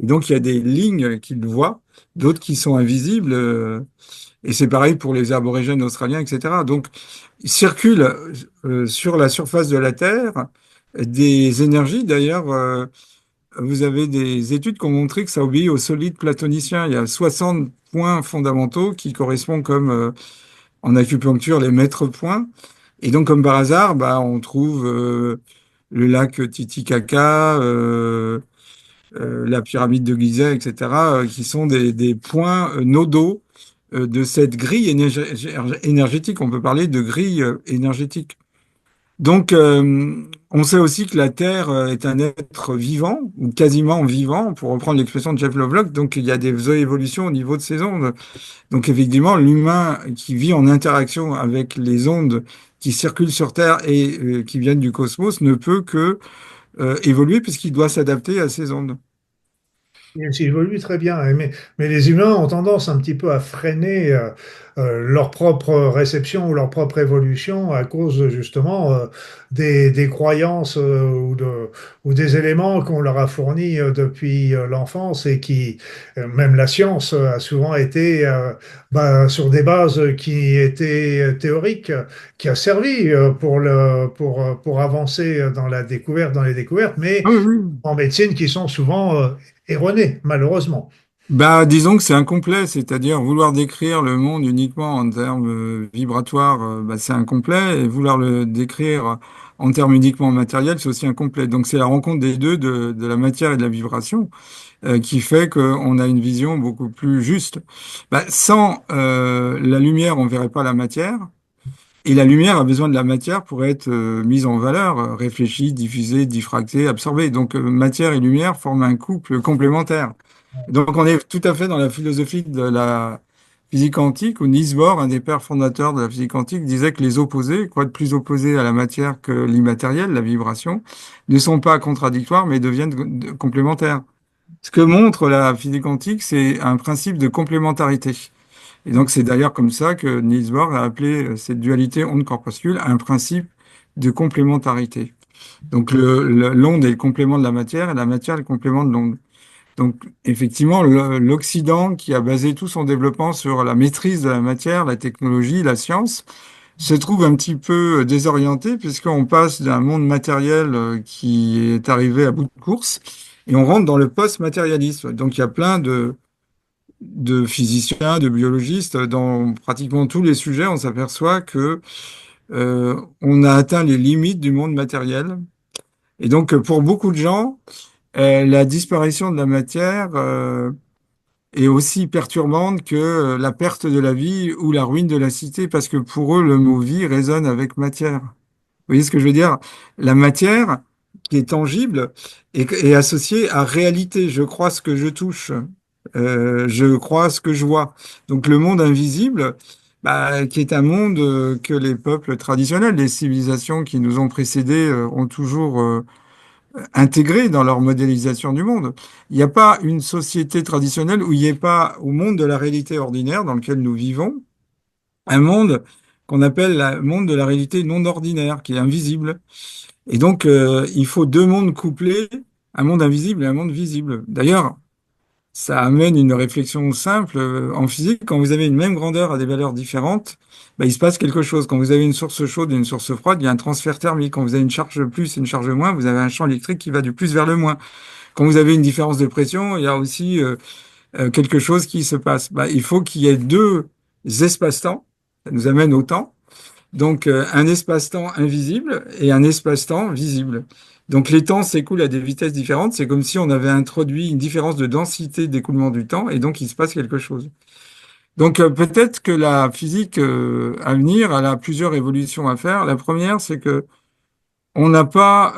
Et donc, il y a des lignes qu'ils voient, d'autres qui sont invisibles. Et c'est pareil pour les aborigènes australiens, etc. Donc, il circule sur la surface de la Terre des énergies. D'ailleurs, vous avez des études qui ont montré que ça obéit au solide platonicien. Il y a 60 points fondamentaux qui correspondent comme en acupuncture les maîtres points. Et donc, comme par hasard, bah, on trouve le lac Titicaca, la pyramide de Gizeh, etc., qui sont des points nodaux de cette grille énergétique. On peut parler de grille énergétique. Donc, on sait aussi que la Terre est un être vivant, ou quasiment vivant, pour reprendre l'expression de Jeff Lovelock. Donc, il y a des évolutions au niveau de ces ondes. Donc, effectivement, l'humain qui vit en interaction avec les ondes qui circulent sur Terre et qui viennent du cosmos ne peut que évoluer puisqu'il doit s'adapter à ces ondes. Ils évoluent très bien, mais les humains ont tendance un petit peu à freiner leur propre réception ou leur propre évolution à cause justement des croyances ou des éléments qu'on leur a fournis depuis l'enfance et qui, même la science a souvent été sur des bases qui étaient théoriques, qui a servi pour avancer dans la découverte, dans les découvertes, mais Ah oui, oui. en médecine qui sont souvent erroné, malheureusement. Bah, disons que c'est incomplet, c'est-à-dire vouloir décrire le monde uniquement en termes vibratoires, bah, c'est incomplet, et vouloir le décrire en termes uniquement matériels, c'est aussi incomplet. Donc c'est la rencontre des deux, de la matière et de la vibration, qui fait qu'on a une vision beaucoup plus juste. Bah, sans la lumière, on verrait pas la matière, et la lumière a besoin de la matière pour être mise en valeur, réfléchie, diffusée, diffractée, absorbée. Donc matière et lumière forment un couple complémentaire. Donc, on est tout à fait dans la philosophie de la physique quantique, où Niels Bohr, un des pères fondateurs de la physique quantique, disait que les opposés, quoi de plus opposé à la matière que l'immatériel, la vibration, ne sont pas contradictoires, mais deviennent complémentaires. Ce que montre la physique quantique, c'est un principe de complémentarité. Et donc, c'est d'ailleurs comme ça que Niels Bohr a appelé cette dualité onde-corpuscule un principe de complémentarité. Donc, l'onde est le complément de la matière et la matière est le complément de l'onde. Donc, effectivement, l'Occident, qui a basé tout son développement sur la maîtrise de la matière, la technologie, la science, se trouve un petit peu désorienté puisqu'on passe d'un monde matériel qui est arrivé à bout de course et on rentre dans le post-matérialisme. Donc, il y a plein de physiciens, de biologistes, dans pratiquement tous les sujets, on s'aperçoit que on a atteint les limites du monde matériel. Et donc, pour beaucoup de gens, la disparition de la matière est aussi perturbante que la perte de la vie ou la ruine de la cité, parce que pour eux, le mot vie résonne avec matière. Vous voyez ce que je veux dire? La matière, qui est tangible, est associée à réalité. Je crois ce que je touche. Je crois ce que je vois. Donc le monde invisible, bah, qui est un monde que les peuples traditionnels, les civilisations qui nous ont précédés, ont toujours intégré dans leur modélisation du monde. Il n'y a pas une société traditionnelle où il n'y ait pas, au monde de la réalité ordinaire dans lequel nous vivons, un monde qu'on appelle le monde de la réalité non ordinaire, qui est invisible. Et donc, il faut deux mondes couplés, un monde invisible et un monde visible. D'ailleurs, ça amène une réflexion simple en physique. Quand vous avez une même grandeur à des valeurs différentes, bah, il se passe quelque chose. Quand vous avez une source chaude et une source froide, il y a un transfert thermique. Quand vous avez une charge plus et une charge moins, vous avez un champ électrique qui va du plus vers le moins. Quand vous avez une différence de pression, il y a aussi quelque chose qui se passe. Bah, il faut qu'il y ait deux espaces-temps. Ça nous amène au temps. Donc, un espace-temps invisible et un espace-temps visible. Donc, les temps s'écoulent à des vitesses différentes. C'est comme si on avait introduit une différence de densité d'écoulement du temps et donc il se passe quelque chose. Donc, peut-être que la physique à venir, elle a plusieurs évolutions à faire. La première, c'est que on n'a pas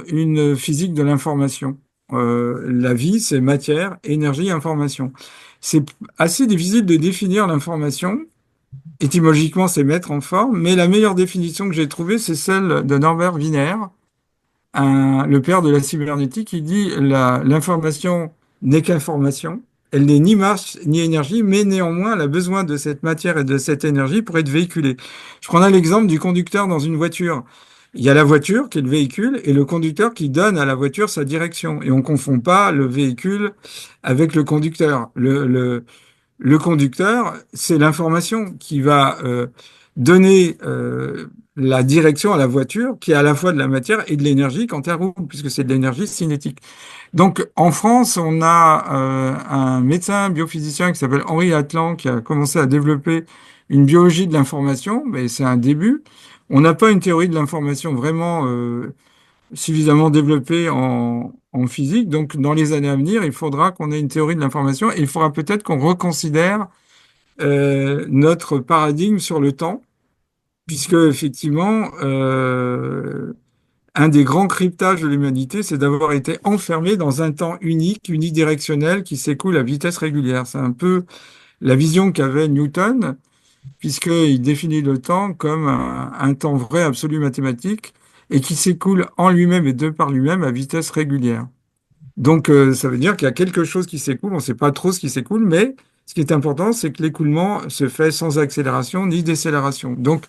une physique de l'information. La vie, c'est matière, énergie, information. C'est assez difficile de définir l'information. Étymologiquement, c'est mettre en forme, mais la meilleure définition que j'ai trouvée, c'est celle de Norbert Wiener, le père de la cybernétique, qui dit l'information n'est qu'information. Elle n'est ni masse ni énergie, mais néanmoins, elle a besoin de cette matière et de cette énergie pour être véhiculée. Je prendrai l'exemple du conducteur dans une voiture. Il y a la voiture qui est le véhicule et le conducteur qui donne à la voiture sa direction. Et on ne confond pas le véhicule avec le conducteur. Le conducteur, c'est l'information qui va donner la direction à la voiture, qui est à la fois de la matière et de l'énergie quand elle roule, puisque c'est de l'énergie cinétique. Donc, en France, on a un médecin biophysicien qui s'appelle Henri Atlan, qui a commencé à développer une biologie de l'information, mais c'est un début. On n'a pas une théorie de l'information vraiment suffisamment développée en physique. Donc, dans les années à venir, il faudra qu'on ait une théorie de l'information et il faudra peut-être qu'on reconsidère notre paradigme sur le temps, puisque effectivement, un des grands cryptages de l'humanité, c'est d'avoir été enfermé dans un temps unique, unidirectionnel, qui s'écoule à vitesse régulière. C'est un peu la vision qu'avait Newton, puisqu'il définit le temps comme un temps vrai, absolu, mathématique, et qui s'écoule en lui-même et de par lui-même à vitesse régulière. Donc, ça veut dire qu'il y a quelque chose qui s'écoule, on ne sait pas trop ce qui s'écoule, mais ce qui est important, c'est que l'écoulement se fait sans accélération ni décélération. Donc,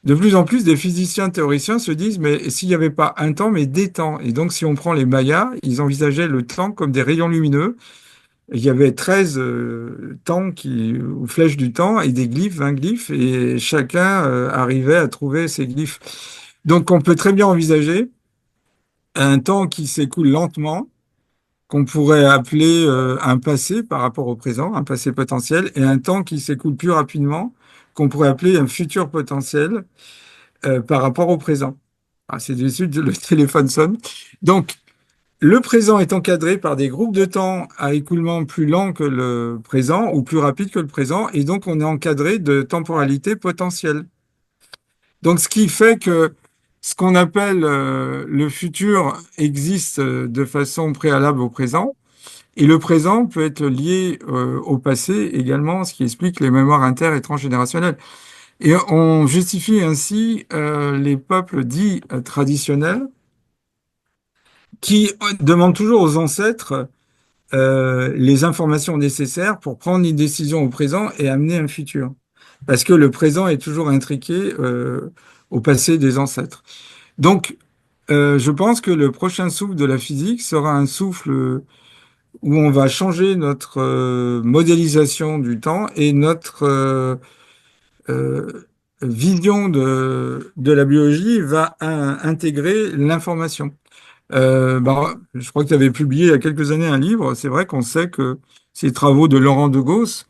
de plus en plus, des physiciens théoriciens se disent, mais s'il n'y avait pas un temps, mais des temps. Et donc, si on prend les Mayas, ils envisageaient le temps comme des rayons lumineux. Il y avait 13 temps ou flèches du temps et des glyphes, 20 glyphes, et chacun arrivait à trouver ses glyphes. Donc, on peut très bien envisager un temps qui s'écoule lentement, qu'on pourrait appeler un passé par rapport au présent, un passé potentiel, et un temps qui s'écoule plus rapidement, qu'on pourrait appeler un futur potentiel par rapport au présent. Ah, c'est de suite, le téléphone sonne. Donc, le présent est encadré par des groupes de temps à écoulement plus lent que le présent ou plus rapide que le présent, et donc on est encadré de temporalité potentielle. Donc, ce qui fait que ce qu'on appelle le futur existe de façon préalable au présent, et le présent peut être lié au passé également, ce qui explique les mémoires inter- et transgénérationnelles. Et on justifie ainsi les peuples dits traditionnels qui demandent toujours aux ancêtres les informations nécessaires pour prendre une décision au présent et amener un futur. Parce que le présent est toujours intriqué au passé des ancêtres. Donc, je pense que le prochain souffle de la physique sera un souffle où on va changer notre modélisation du temps et notre euh, vision de la biologie va intégrer l'information. Je crois que tu avais publié il y a quelques années un livre. C'est vrai qu'on sait que ces travaux de Laurent de Gauss,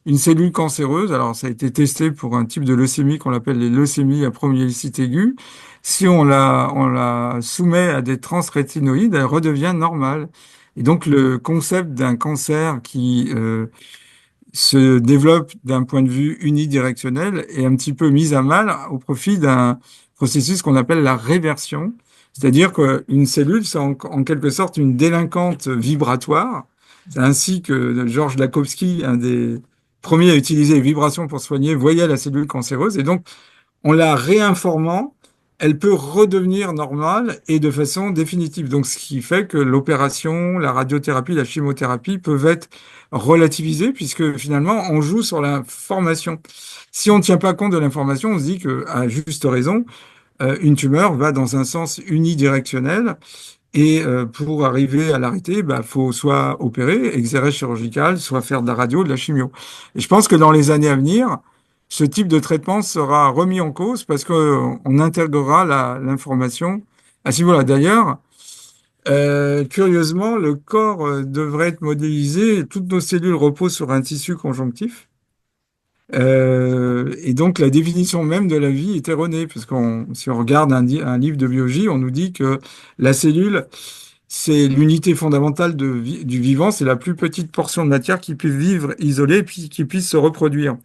une cellule cancéreuse, alors ça a été testé pour un type de leucémie qu'on appelle les leucémies à promyélocyte aigu. Si on la soumet à des transrétinoïdes, elle redevient normale. Et donc le concept d'un cancer qui se développe d'un point de vue unidirectionnel est un petit peu mis à mal au profit d'un processus qu'on appelle la réversion. C'est-à-dire qu'une cellule, c'est en quelque sorte une délinquante vibratoire. C'est ainsi que Georges Lakhovsky, un des premiers à utiliser les vibrations pour soigner, voyait la cellule cancéreuse. Et donc, en la réinformant, elle peut redevenir normale et de façon définitive. Donc, ce qui fait que l'opération, la radiothérapie, la chimiothérapie peuvent être relativisées puisque finalement, on joue sur l'information. Si on ne tient pas compte de l'information, on se dit que, à juste raison, une tumeur va dans un sens unidirectionnel et pour arriver à l'arrêter, bah, faut soit opérer, exérer chirurgical, soit faire de la radio, de la chimio. Et je pense que dans les années à venir, ce type de traitement sera remis en cause parce qu'on intégrera l'information à ce niveau-là. D'ailleurs, curieusement, le corps devrait être modélisé. Toutes nos cellules reposent sur un tissu conjonctif. Et donc, la définition même de la vie est erronée, parce si on regarde un livre de biologie, on nous dit que la cellule, c'est l'unité fondamentale du vivant, c'est la plus petite portion de matière qui puisse vivre isolée et puis qui puisse se reproduire.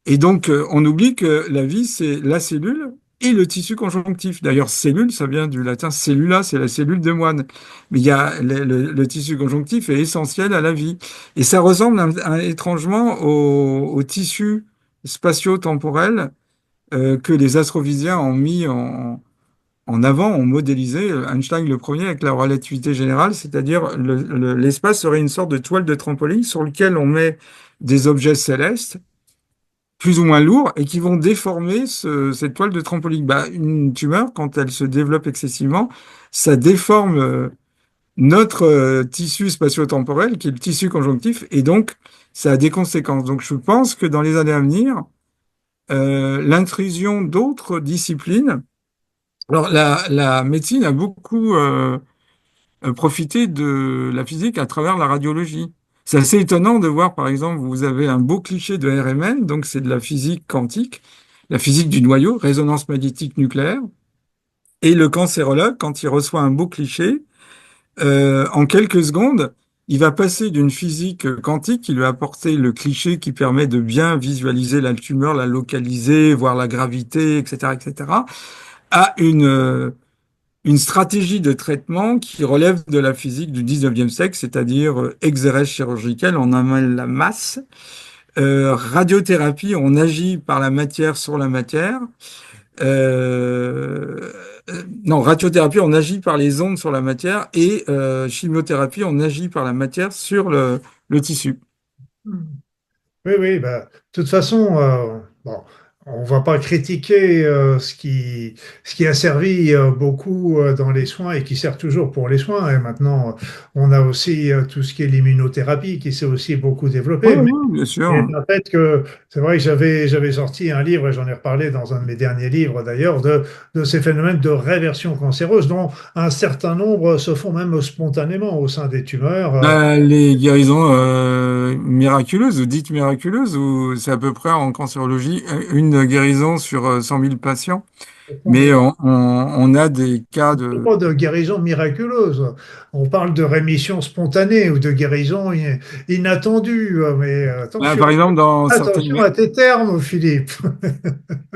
Et donc, on oublie que la vie, c'est la cellule et le tissu conjonctif. D'ailleurs, cellule, ça vient du latin cellula, c'est la cellule de moine. Mais il y a le tissu conjonctif est essentiel à la vie. Et ça ressemble étrangement au tissu spatio-temporel que les astrophysiciens ont mis en avant, ont modélisé. Einstein le premier avec la relativité générale, c'est-à-dire l'espace serait une sorte de toile de trampoline sur lequel on met des objets célestes plus ou moins lourds et qui vont déformer cette toile de trampoline. Bah, une tumeur, quand elle se développe excessivement, ça déforme notre tissu spatio-temporel, qui est le tissu conjonctif, et donc ça a des conséquences. Donc je pense que dans les années à venir, l'intrusion d'autres disciplines, alors la médecine a beaucoup profité de la physique à travers la radiologie. C'est assez étonnant de voir, par exemple, vous avez un beau cliché de RMN, donc c'est de la physique quantique, la physique du noyau, résonance magnétique nucléaire, et le cancérologue, quand il reçoit un beau cliché, en quelques secondes, il va passer d'une physique quantique qui lui a apporté le cliché qui permet de bien visualiser la tumeur, la localiser, voir la gravité, etc., etc., à une stratégie de traitement qui relève de la physique du 19e siècle, c'est-à-dire exérèse chirurgicale, on amène la masse, radiothérapie, on agit par la matière sur la matière, euh, non, radiothérapie, on agit par les ondes sur la matière, et chimiothérapie, on agit par la matière sur le tissu. Oui, oui, bah, de toute façon, bon, on va pas critiquer ce qui a servi beaucoup dans les soins et qui sert toujours pour les soins. Et maintenant, on a aussi tout ce qui est l'immunothérapie qui s'est aussi beaucoup Oui, développé. oui, bien Et sûr. en fait que c'est vrai que j'avais sorti un livre, et j'en ai reparlé dans un de mes derniers livres d'ailleurs, de ces phénomènes de réversion cancéreuse dont un certain nombre se font même spontanément au sein des tumeurs. Les guérisons miraculeuses ou dites miraculeuses, ou c'est à peu près en cancérologie une guérison sur 100 000 patients. Mais on a des cas Pas de guérison miraculeuse. On parle de rémission spontanée ou de guérison inattendue. Mais par exemple, dans certaines... attention à tes termes, Philippe.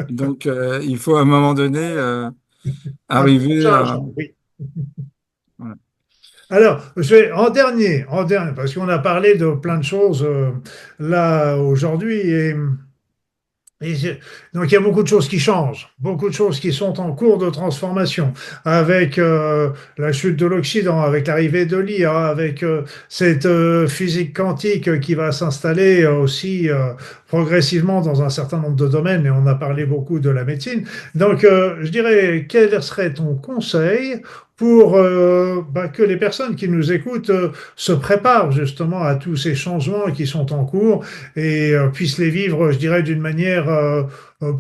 Donc, il faut à un moment donné Un arriver dosage, à... oui. Voilà. Alors, en dernier, parce qu'on a parlé de plein de choses là aujourd'hui, donc il y a beaucoup de choses qui changent, beaucoup de choses qui sont en cours de transformation, avec la chute de l'Occident, avec l'arrivée de l'IA, avec cette physique quantique qui va s'installer aussi progressivement dans un certain nombre de domaines, et on a parlé beaucoup de la médecine. Donc je dirais, quel serait ton conseil pour que les personnes qui nous écoutent se préparent justement à tous ces changements qui sont en cours et puissent les vivre, je dirais, d'une manière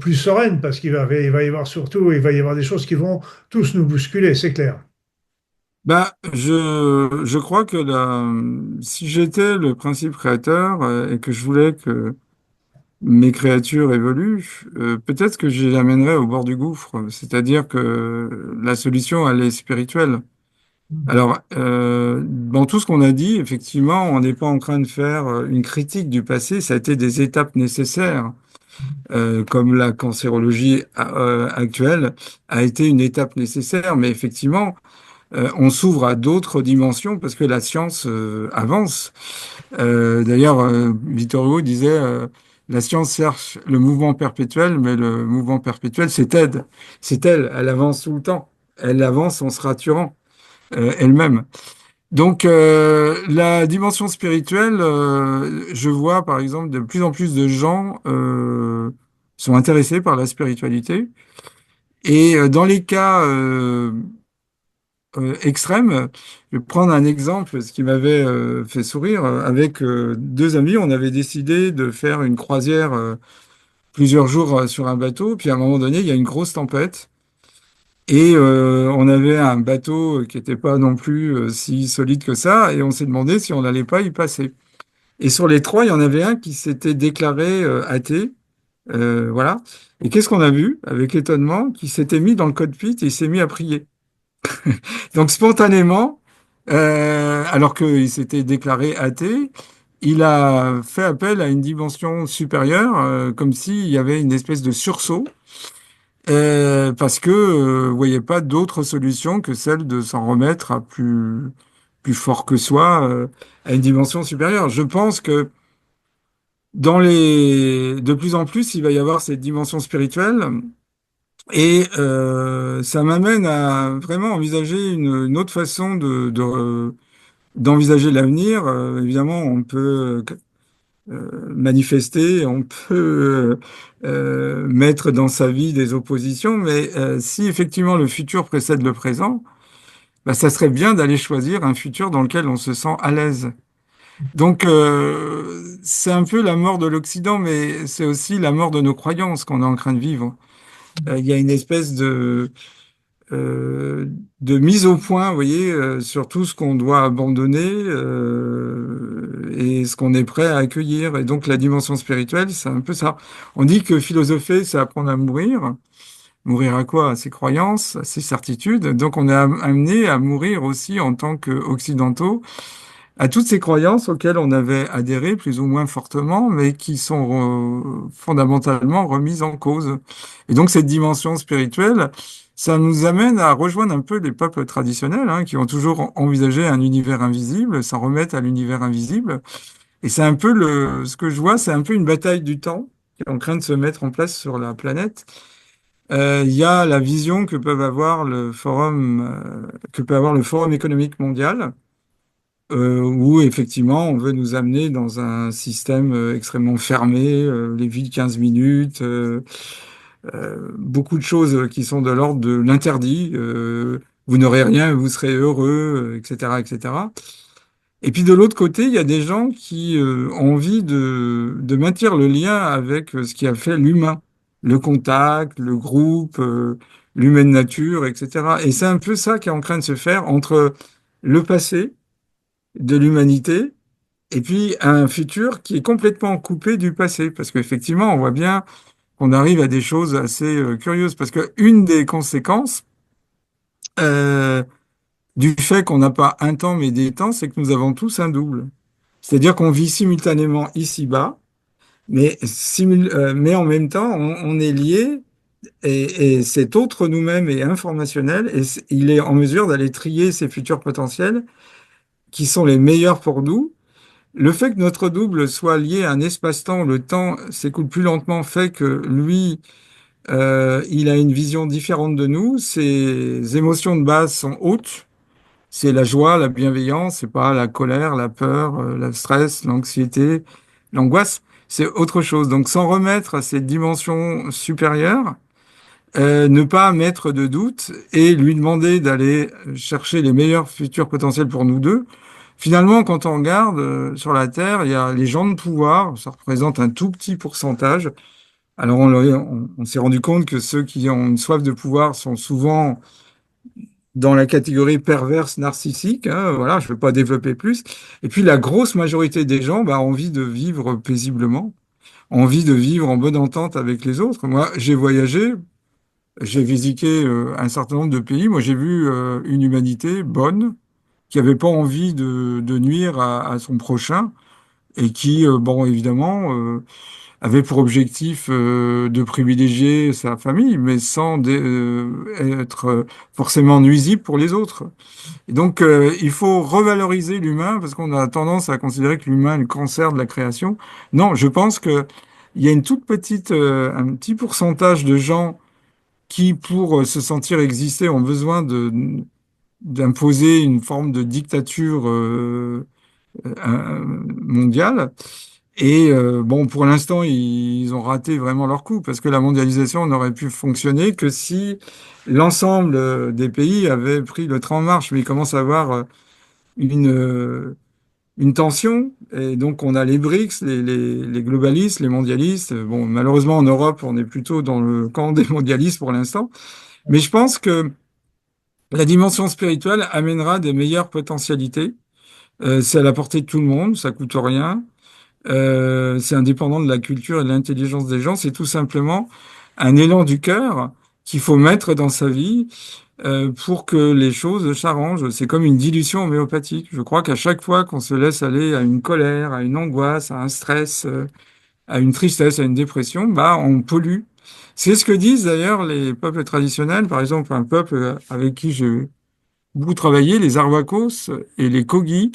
plus sereine, parce il va y avoir surtout, il va y avoir des choses qui vont tous nous bousculer, c'est clair. Bah, je crois que si j'étais le principe créateur et que je voulais que mes créatures évoluent, peut-être que je les amènerais au bord du gouffre. C'est-à-dire que la solution, elle est spirituelle. Alors, dans tout ce qu'on a dit, effectivement, on n'est pas en train de faire une critique du passé. Ça a été des étapes nécessaires, comme la cancérologie actuelle a été une étape nécessaire. Mais effectivement, on s'ouvre à d'autres dimensions parce que la science avance. D'ailleurs, Victor Hugo disait, la science cherche le mouvement perpétuel, mais le mouvement perpétuel, c'est elle. C'est elle. Elle avance tout le temps. Elle avance en se raturant elle-même. Donc, la dimension spirituelle, je vois par exemple de plus en plus de gens sont intéressés par la spiritualité. Et dans les cas extrêmes, je vais prendre un exemple, ce qui m'avait fait sourire. Avec deux amis, on avait décidé de faire une croisière plusieurs jours sur un bateau. Puis à un moment donné, il y a une grosse tempête. Et on avait un bateau qui n'était pas non plus si solide que ça, et on s'est demandé si on n'allait pas y passer. Et sur les trois, il y en avait un qui s'était déclaré athée, voilà. Et qu'est-ce qu'on a vu? Avec étonnement, qui s'était mis dans le cockpit et il s'est mis à prier. Donc spontanément, alors qu'il s'était déclaré athée, il a fait appel à une dimension supérieure, comme s'il y avait une espèce de sursaut. Parce que voyait pas d'autre solution que celle de s'en remettre à plus fort que soi, à une dimension supérieure. Je pense que de plus en plus, il va y avoir cette dimension spirituelle et ça m'amène à vraiment envisager une autre façon d'envisager l'avenir. Évidemment, on peut manifester, on peut mettre dans sa vie des oppositions, mais si effectivement le futur précède le présent, bah, ça serait bien d'aller choisir un futur dans lequel on se sent à l'aise. Donc, c'est un peu la mort de l'Occident, mais c'est aussi la mort de nos croyances qu'on est en train de vivre. Il y a une espèce de mise au point, vous voyez, sur tout ce qu'on doit abandonner et ce qu'on est prêt à accueillir. Et donc, la dimension spirituelle, c'est un peu ça. On dit que philosopher, c'est apprendre à mourir. Mourir à quoi? À ses croyances, à ses certitudes. Donc, on est amené à mourir aussi en tant qu'occidentaux à toutes ces croyances auxquelles on avait adhéré plus ou moins fortement, mais qui sont fondamentalement remises en cause. Et donc cette dimension spirituelle, ça nous amène à rejoindre un peu les peuples traditionnels, hein, qui ont toujours envisagé un univers invisible, s'en remettre à l'univers invisible. Et c'est un peu ce que je vois, c'est un peu une bataille du temps qui est en train de se mettre en place sur la planète. Il y a la vision que peut avoir le Forum économique mondial, où effectivement on veut nous amener dans un système extrêmement fermé, les villes 15 minutes, beaucoup de choses qui sont de l'ordre de l'interdit. Vous n'aurez rien, vous serez heureux, etc., etc. Et puis de l'autre côté, il y a des gens qui ont envie de maintenir le lien avec ce qui a fait l'humain, le contact, le groupe, l'humaine nature, etc. Et c'est un peu ça qui est en train de se faire entre le passé de l'humanité et puis un futur qui est complètement coupé du passé. Parce qu'effectivement, on voit bien qu'on arrive à des choses assez curieuses. Parce que une des conséquences euh, du fait qu'on n'a pas un temps mais des temps, c'est que nous avons tous un double. C'est-à-dire qu'on vit simultanément ici-bas, mais en même temps, on est lié. Et cet autre nous-mêmes est informationnel et il est en mesure d'aller trier ses futurs potentiels qui sont les meilleurs pour nous. Le fait que notre double soit lié à un espace-temps, où le temps s'écoule plus lentement, fait que lui, il a une vision différente de nous. Ses émotions de base sont hautes. C'est la joie, la bienveillance, c'est pas la colère, la peur, le stress, l'anxiété, l'angoisse. C'est autre chose. Donc, s'en remettre à cette dimension supérieure, ne pas mettre de doute et lui demander d'aller chercher les meilleurs futurs potentiels pour nous deux. Finalement, quand on regarde sur la Terre, il y a les gens de pouvoir, ça représente un tout petit pourcentage. Alors on s'est rendu compte que ceux qui ont une soif de pouvoir sont souvent dans la catégorie perverse narcissique, hein, voilà, je ne vais pas développer plus. Et puis la grosse majorité des gens bah, ont envie de vivre paisiblement, ont envie de vivre en bonne entente avec les autres. Moi, j'ai voyagé, j'ai visité un certain nombre de pays. Moi, j'ai vu une humanité bonne, qui n'avait pas envie de nuire à son prochain et qui, bon, évidemment, avait pour objectif de privilégier sa famille, mais sans être forcément nuisible pour les autres. Et donc, il faut revaloriser l'humain parce qu'on a tendance à considérer que l'humain est le cancer de la création. Non, je pense que il y a une toute petite, un petit pourcentage de gens qui, pour se sentir exister, ont besoin d'imposer une forme de dictature mondiale. Et bon, pour l'instant, ils ont raté vraiment leur coup parce que la mondialisation n'aurait pu fonctionner que si l'ensemble des pays avaient pris le train en marche. Mais il commence à avoir une, euh, une tension. Et donc, on a les BRICS, les globalistes, les mondialistes. Bon, malheureusement, en Europe, on est plutôt dans le camp des mondialistes pour l'instant. Mais je pense que la dimension spirituelle amènera des meilleures potentialités. C'est à la portée de tout le monde, ça coûte rien. C'est indépendant de la culture et de l'intelligence des gens. C'est tout simplement un élan du cœur qu'il faut mettre dans sa vie pour que les choses s'arrangent. C'est comme une dilution homéopathique. Je crois qu'à chaque fois qu'on se laisse aller à une colère, à une angoisse, à un stress, à une tristesse, à une dépression, bah, on pollue. C'est ce que disent d'ailleurs les peuples traditionnels. Par exemple, un peuple avec qui j'ai beaucoup travaillé, les Arhuacos et les Kogi,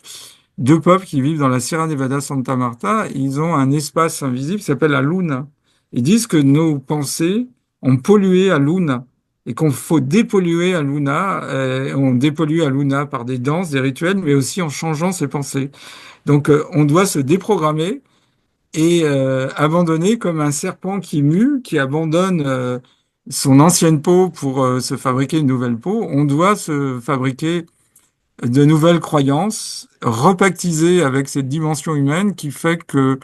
deux peuples qui vivent dans la Sierra Nevada Santa Marta, ils ont un espace invisible qui s'appelle la Luna. Ils disent que nos pensées ont pollué à Luna et qu'on faut dépolluer à Luna. On dépollue à Luna par des danses, des rituels, mais aussi en changeant ses pensées. Donc on doit se déprogrammer et abandonner comme un serpent qui mue, qui abandonne son ancienne peau pour se fabriquer une nouvelle peau. On doit se fabriquer de nouvelles croyances, repactisées avec cette dimension humaine qui fait que,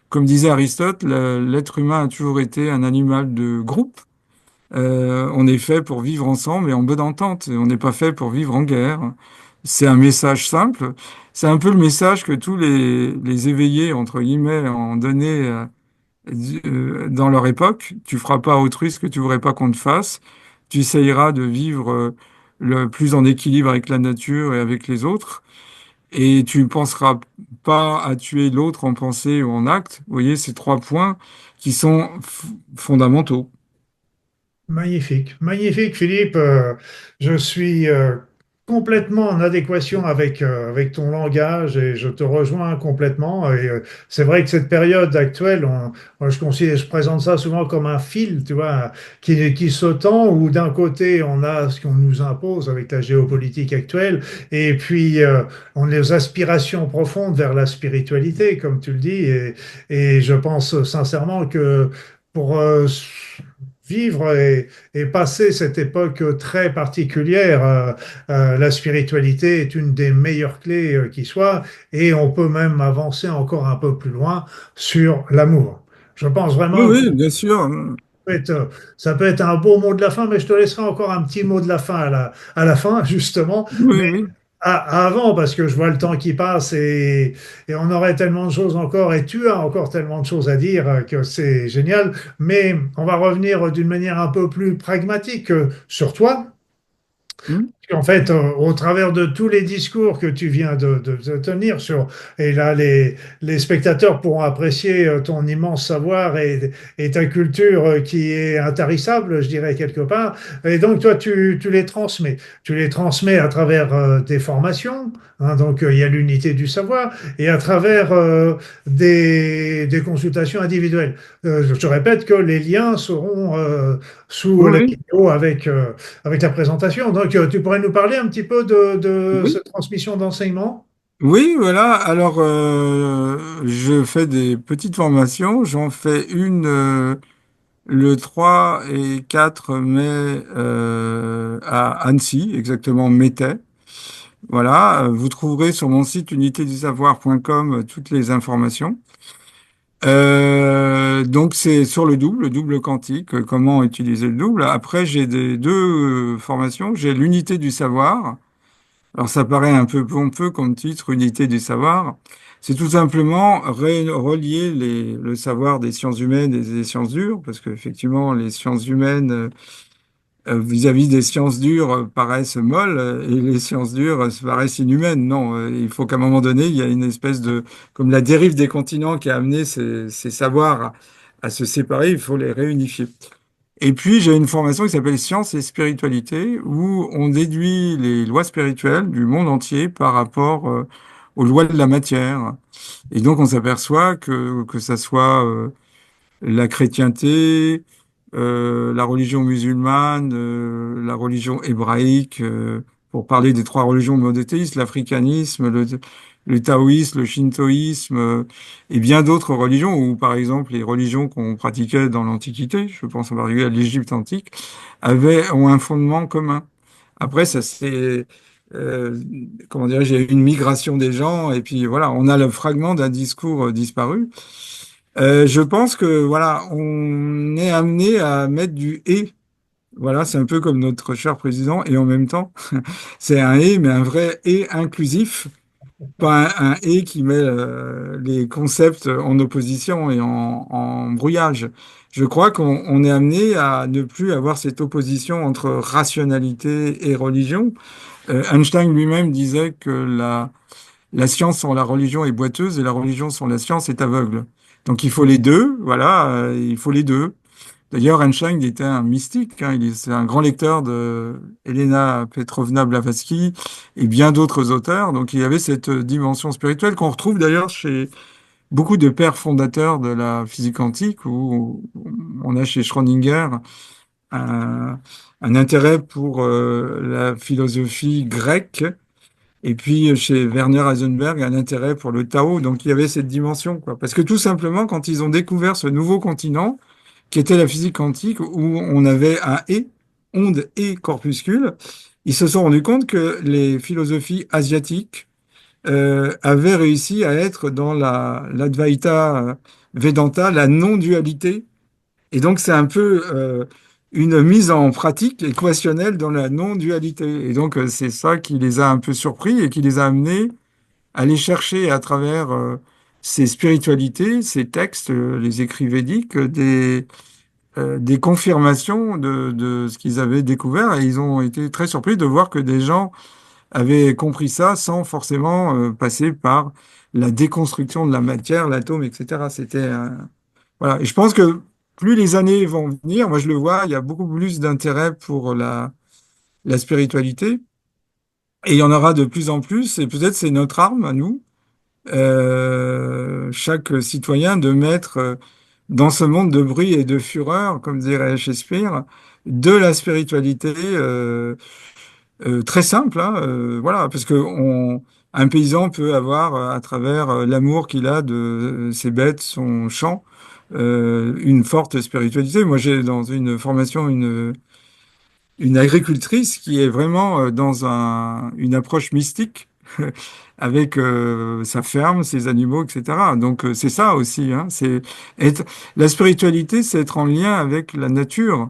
comme disait Aristote, l'être humain a toujours été un animal de groupe. On est fait pour vivre ensemble et en bonne entente. Et on n'est pas fait pour vivre en guerre. C'est un message simple. C'est un peu le message que tous les éveillés, entre guillemets, ont donné dans leur époque. Tu feras pas à autrui ce que tu voudrais pas qu'on te fasse. Tu essayeras de vivre le plus en équilibre avec la nature et avec les autres. Et tu ne penseras pas à tuer l'autre en pensée ou en acte. Vous voyez, ces trois points qui sont fondamentaux. Magnifique, magnifique Philippe. Je suis complètement en adéquation avec ton langage et je te rejoins complètement. Et c'est vrai que cette période actuelle, moi, je présente ça souvent comme un fil, tu vois, qui se tend, où d'un côté on a ce qu'on nous impose avec la géopolitique actuelle, et puis on a les aspirations profondes vers la spiritualité, comme tu le dis. Et je pense sincèrement que pour vivre et passer cette époque très particulière, la spiritualité est une des meilleures clés qui soit, et on peut même avancer encore un peu plus loin sur l'amour. Je pense Oui, vraiment que oui, bien sûr. ça peut être un beau mot de la fin, mais je te laisserai encore un petit mot de la fin à la fin, justement. Oui, oui. Avant, parce que je vois le temps qui passe et on aurait tellement de choses encore, et tu as encore tellement de choses à dire que c'est génial. Mais on va revenir d'une manière un peu plus pragmatique sur toi. Hmm. En fait, au travers de tous les discours que tu viens de tenir et là, les spectateurs pourront apprécier ton immense savoir et ta culture qui est intarissable, je dirais, quelque part. Et donc, toi, tu les transmets. Tu les transmets à travers tes formations, hein, donc, il y a l'unité du savoir, et à travers des consultations individuelles. Je te répète que les liens seront sous Oui, la oui. vidéo avec la présentation. Donc, tu pourrais nous parler un petit peu de Oui. cette transmission d'enseignement? Oui, voilà. Alors, je fais des petites formations. J'en fais une le 3 et 4 mai à Annecy, exactement Métais. Voilà, vous trouverez sur mon site unitédusavoir.com toutes les informations. Donc c'est sur le double quantique, comment utiliser le double. Après, j'ai deux formations. J'ai l'unité du savoir. Alors ça paraît un peu pompeux comme titre, unité du savoir. C'est tout simplement relier le savoir des sciences humaines et des sciences dures, parce qu'effectivement, les sciences humaines vis-à-vis des sciences dures paraissent molles et les sciences dures paraissent inhumaines. Non, il faut qu'à un moment donné, il y a une espèce de, comme la dérive des continents qui a amené ces savoirs à se séparer, il faut les réunifier. Et puis, j'ai une formation qui s'appelle Sciences et Spiritualité, où on déduit les lois spirituelles du monde entier par rapport aux lois de la matière. Et donc, on s'aperçoit que ça soit la chrétienté, la religion musulmane, la religion hébraïque, pour parler des trois religions monothéistes, l'africanisme, le taoïsme, le shintoïsme, et bien d'autres religions, ou par exemple les religions qu'on pratiquait dans l'Antiquité, je pense en particulier à l'Égypte antique, ont un fondement commun. Après, ça c'est, comment dirais-je, il y a eu une migration des gens, et puis voilà, on a le fragment d'un discours disparu. Je pense que voilà, on est amené à mettre du et. Voilà, c'est un peu comme notre cher président, et en même temps, c'est un et, mais un vrai et inclusif, pas un et qui met les concepts en opposition et en brouillage. Je crois qu'on est amené à ne plus avoir cette opposition entre rationalité et religion. Einstein lui-même disait que la science sans la religion est boiteuse et la religion sans la science est aveugle. Donc il faut les deux, voilà, il faut les deux. D'ailleurs, Einstein il était un mystique, hein, c'est un grand lecteur de Elena Petrovna Blavatsky et bien d'autres auteurs. Donc il y avait cette dimension spirituelle qu'on retrouve d'ailleurs chez beaucoup de pères fondateurs de la physique quantique, où on a chez Schrödinger un, un intérêt pour la philosophie grecque et puis, chez Werner Heisenberg, un intérêt pour le Tao. Donc, il y avait cette dimension, quoi. Parce que tout simplement, quand ils ont découvert ce nouveau continent, qui était la physique quantique, où on avait un et, onde et corpuscule, ils se sont rendus compte que les philosophies asiatiques avaient réussi à être dans l'Advaita Vedanta, la non-dualité, et donc, c'est un peu une mise en pratique équationnelle dans la non-dualité. Et donc, c'est ça qui les a un peu surpris et qui les a amenés à aller chercher à travers ces spiritualités, ces textes, les écrits védiques, des confirmations de ce qu'ils avaient découvert. Et ils ont été très surpris de voir que des gens avaient compris ça sans forcément passer par la déconstruction de la matière, l'atome, etc. Voilà. Et je pense que plus les années vont venir, moi je le vois, il y a beaucoup plus d'intérêt pour la spiritualité. Et il y en aura de plus en plus. Et peut-être c'est notre arme à nous, chaque citoyen, de mettre dans ce monde de bruit et de fureur, comme dirait Shakespeare, de la spiritualité très simple. Hein, voilà, parce que un paysan peut avoir, à travers l'amour qu'il a de ses bêtes, son champ, une forte spiritualité. Moi, j'ai dans une formation une agricultrice qui est vraiment dans une approche mystique avec sa ferme, ses animaux, etc. Donc c'est ça aussi. Hein, la spiritualité, c'est être en lien avec la nature.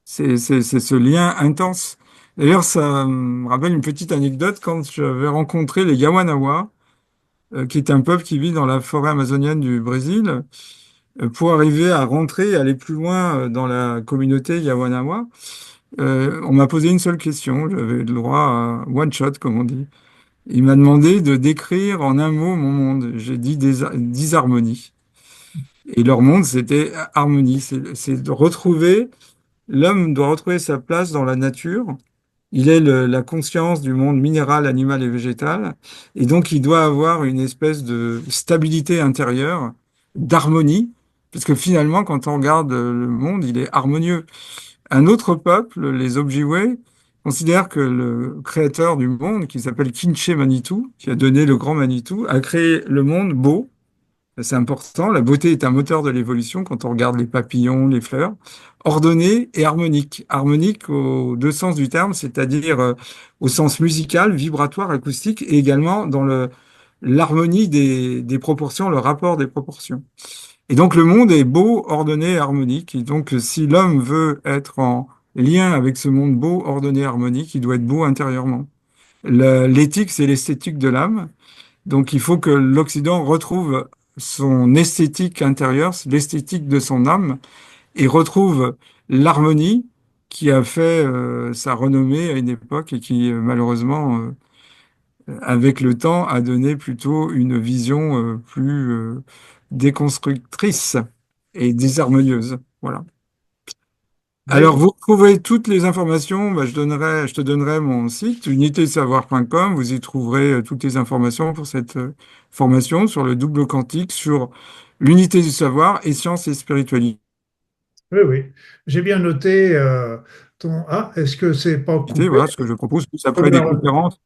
C'est ce lien intense. D'ailleurs, ça me rappelle une petite anecdote quand j'avais rencontré les Yawanawa, qui est un peuple qui vit dans la forêt amazonienne du Brésil. Pour arriver à rentrer, aller plus loin dans la communauté Yawanawa, on m'a posé une seule question. J'avais le droit à one shot, comme on dit. Il m'a demandé de décrire en un mot mon monde. J'ai dit disharmonie. Et leur monde, c'était harmonie. C'est de retrouver, l'homme doit retrouver sa place dans la nature. Il est la conscience du monde minéral, animal et végétal. Et donc, il doit avoir une espèce de stabilité intérieure, d'harmonie. Parce que finalement, quand on regarde le monde, il est harmonieux. Un autre peuple, les Ojibwe, considère que le créateur du monde, qui s'appelle Kinché Manitou, qui a donné le grand Manitou, a créé le monde beau, C'est important. La beauté est un moteur de l'évolution quand on regarde les papillons, les fleurs. Ordonnée et harmonique. Harmonique aux deux sens du terme, c'est-à-dire au sens musical, vibratoire, acoustique, et également dans l'harmonie des proportions, le rapport des proportions. Et donc le monde est beau, ordonné, harmonique. Et donc si l'homme veut être en lien avec ce monde beau, ordonné, harmonique, il doit être beau intérieurement. L'éthique, c'est l'esthétique de l'âme. Donc il faut que l'Occident retrouve son esthétique intérieure, l'esthétique de son âme, et retrouve l'harmonie qui a fait sa renommée à une époque et qui malheureusement, avec le temps, a donné plutôt une vision plus déconstructrice et désharmonieuse. Voilà. Ben, Alors, vous retrouvez toutes les informations, bah, je te donnerai mon site, unitésavoir.com. Vous y trouverez toutes les informations pour cette formation sur le double quantique, sur l'unité du savoir et sciences et spiritualité. oui, oui. J'ai bien noté ton. Ah, est-ce que c'est pas coupé? Voilà ce que je propose, plus Je après me des la- conférences.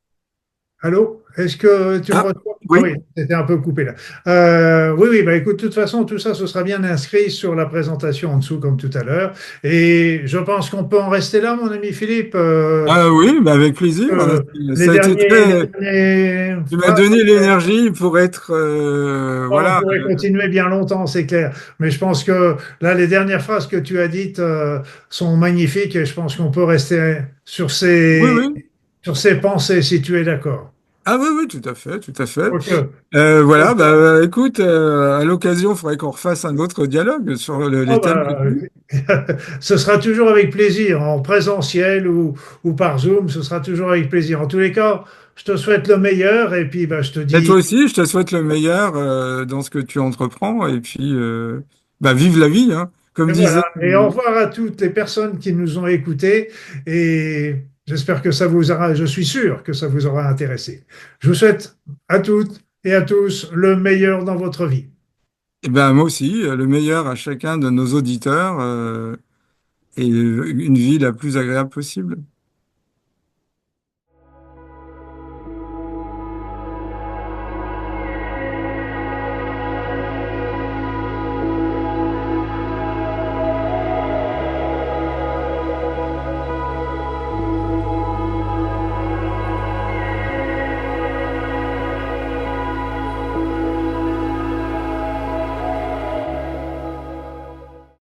Allô? Est-ce que tu me Ah, reçois? Ah oui, oui, c'était un peu coupé là. Oui, oui, bah écoute, de toute façon, tout ça, ce sera bien inscrit sur la présentation en dessous, comme tout à l'heure. Et je pense qu'on peut en rester là, mon ami Philippe. ah, oui, bah, avec plaisir. Les Ça a été les très. derniers Tu m'as phrases. donné l'énergie pour être, On voilà. pourrait continuer bien longtemps, c'est clair. Mais je pense que là, les dernières phrases que tu as dites sont magnifiques et je pense qu'on peut rester Oui, oui. sur ces pensées, si tu es d'accord. Ah oui, oui, tout à fait, tout à fait. Ok. Voilà, bah, écoute, à l'occasion, il faudrait qu'on refasse un autre dialogue sur les Oh thèmes bah, retenus. ce sera toujours avec plaisir, en présentiel ou par Zoom, ce sera toujours avec plaisir. En tous les cas, je te souhaite le meilleur et puis bah, je te Et dis toi aussi, je te souhaite le meilleur dans ce que tu entreprends et puis bah, vive la vie, hein. Comme et disait, voilà. Et au revoir à toutes les personnes qui nous ont écoutés et j'espère que ça vous aura, je suis sûr que ça vous aura intéressé. Je vous souhaite à toutes et à tous le meilleur dans votre vie. eh ben, moi aussi, le meilleur à chacun de nos auditeurs et une vie la plus agréable possible.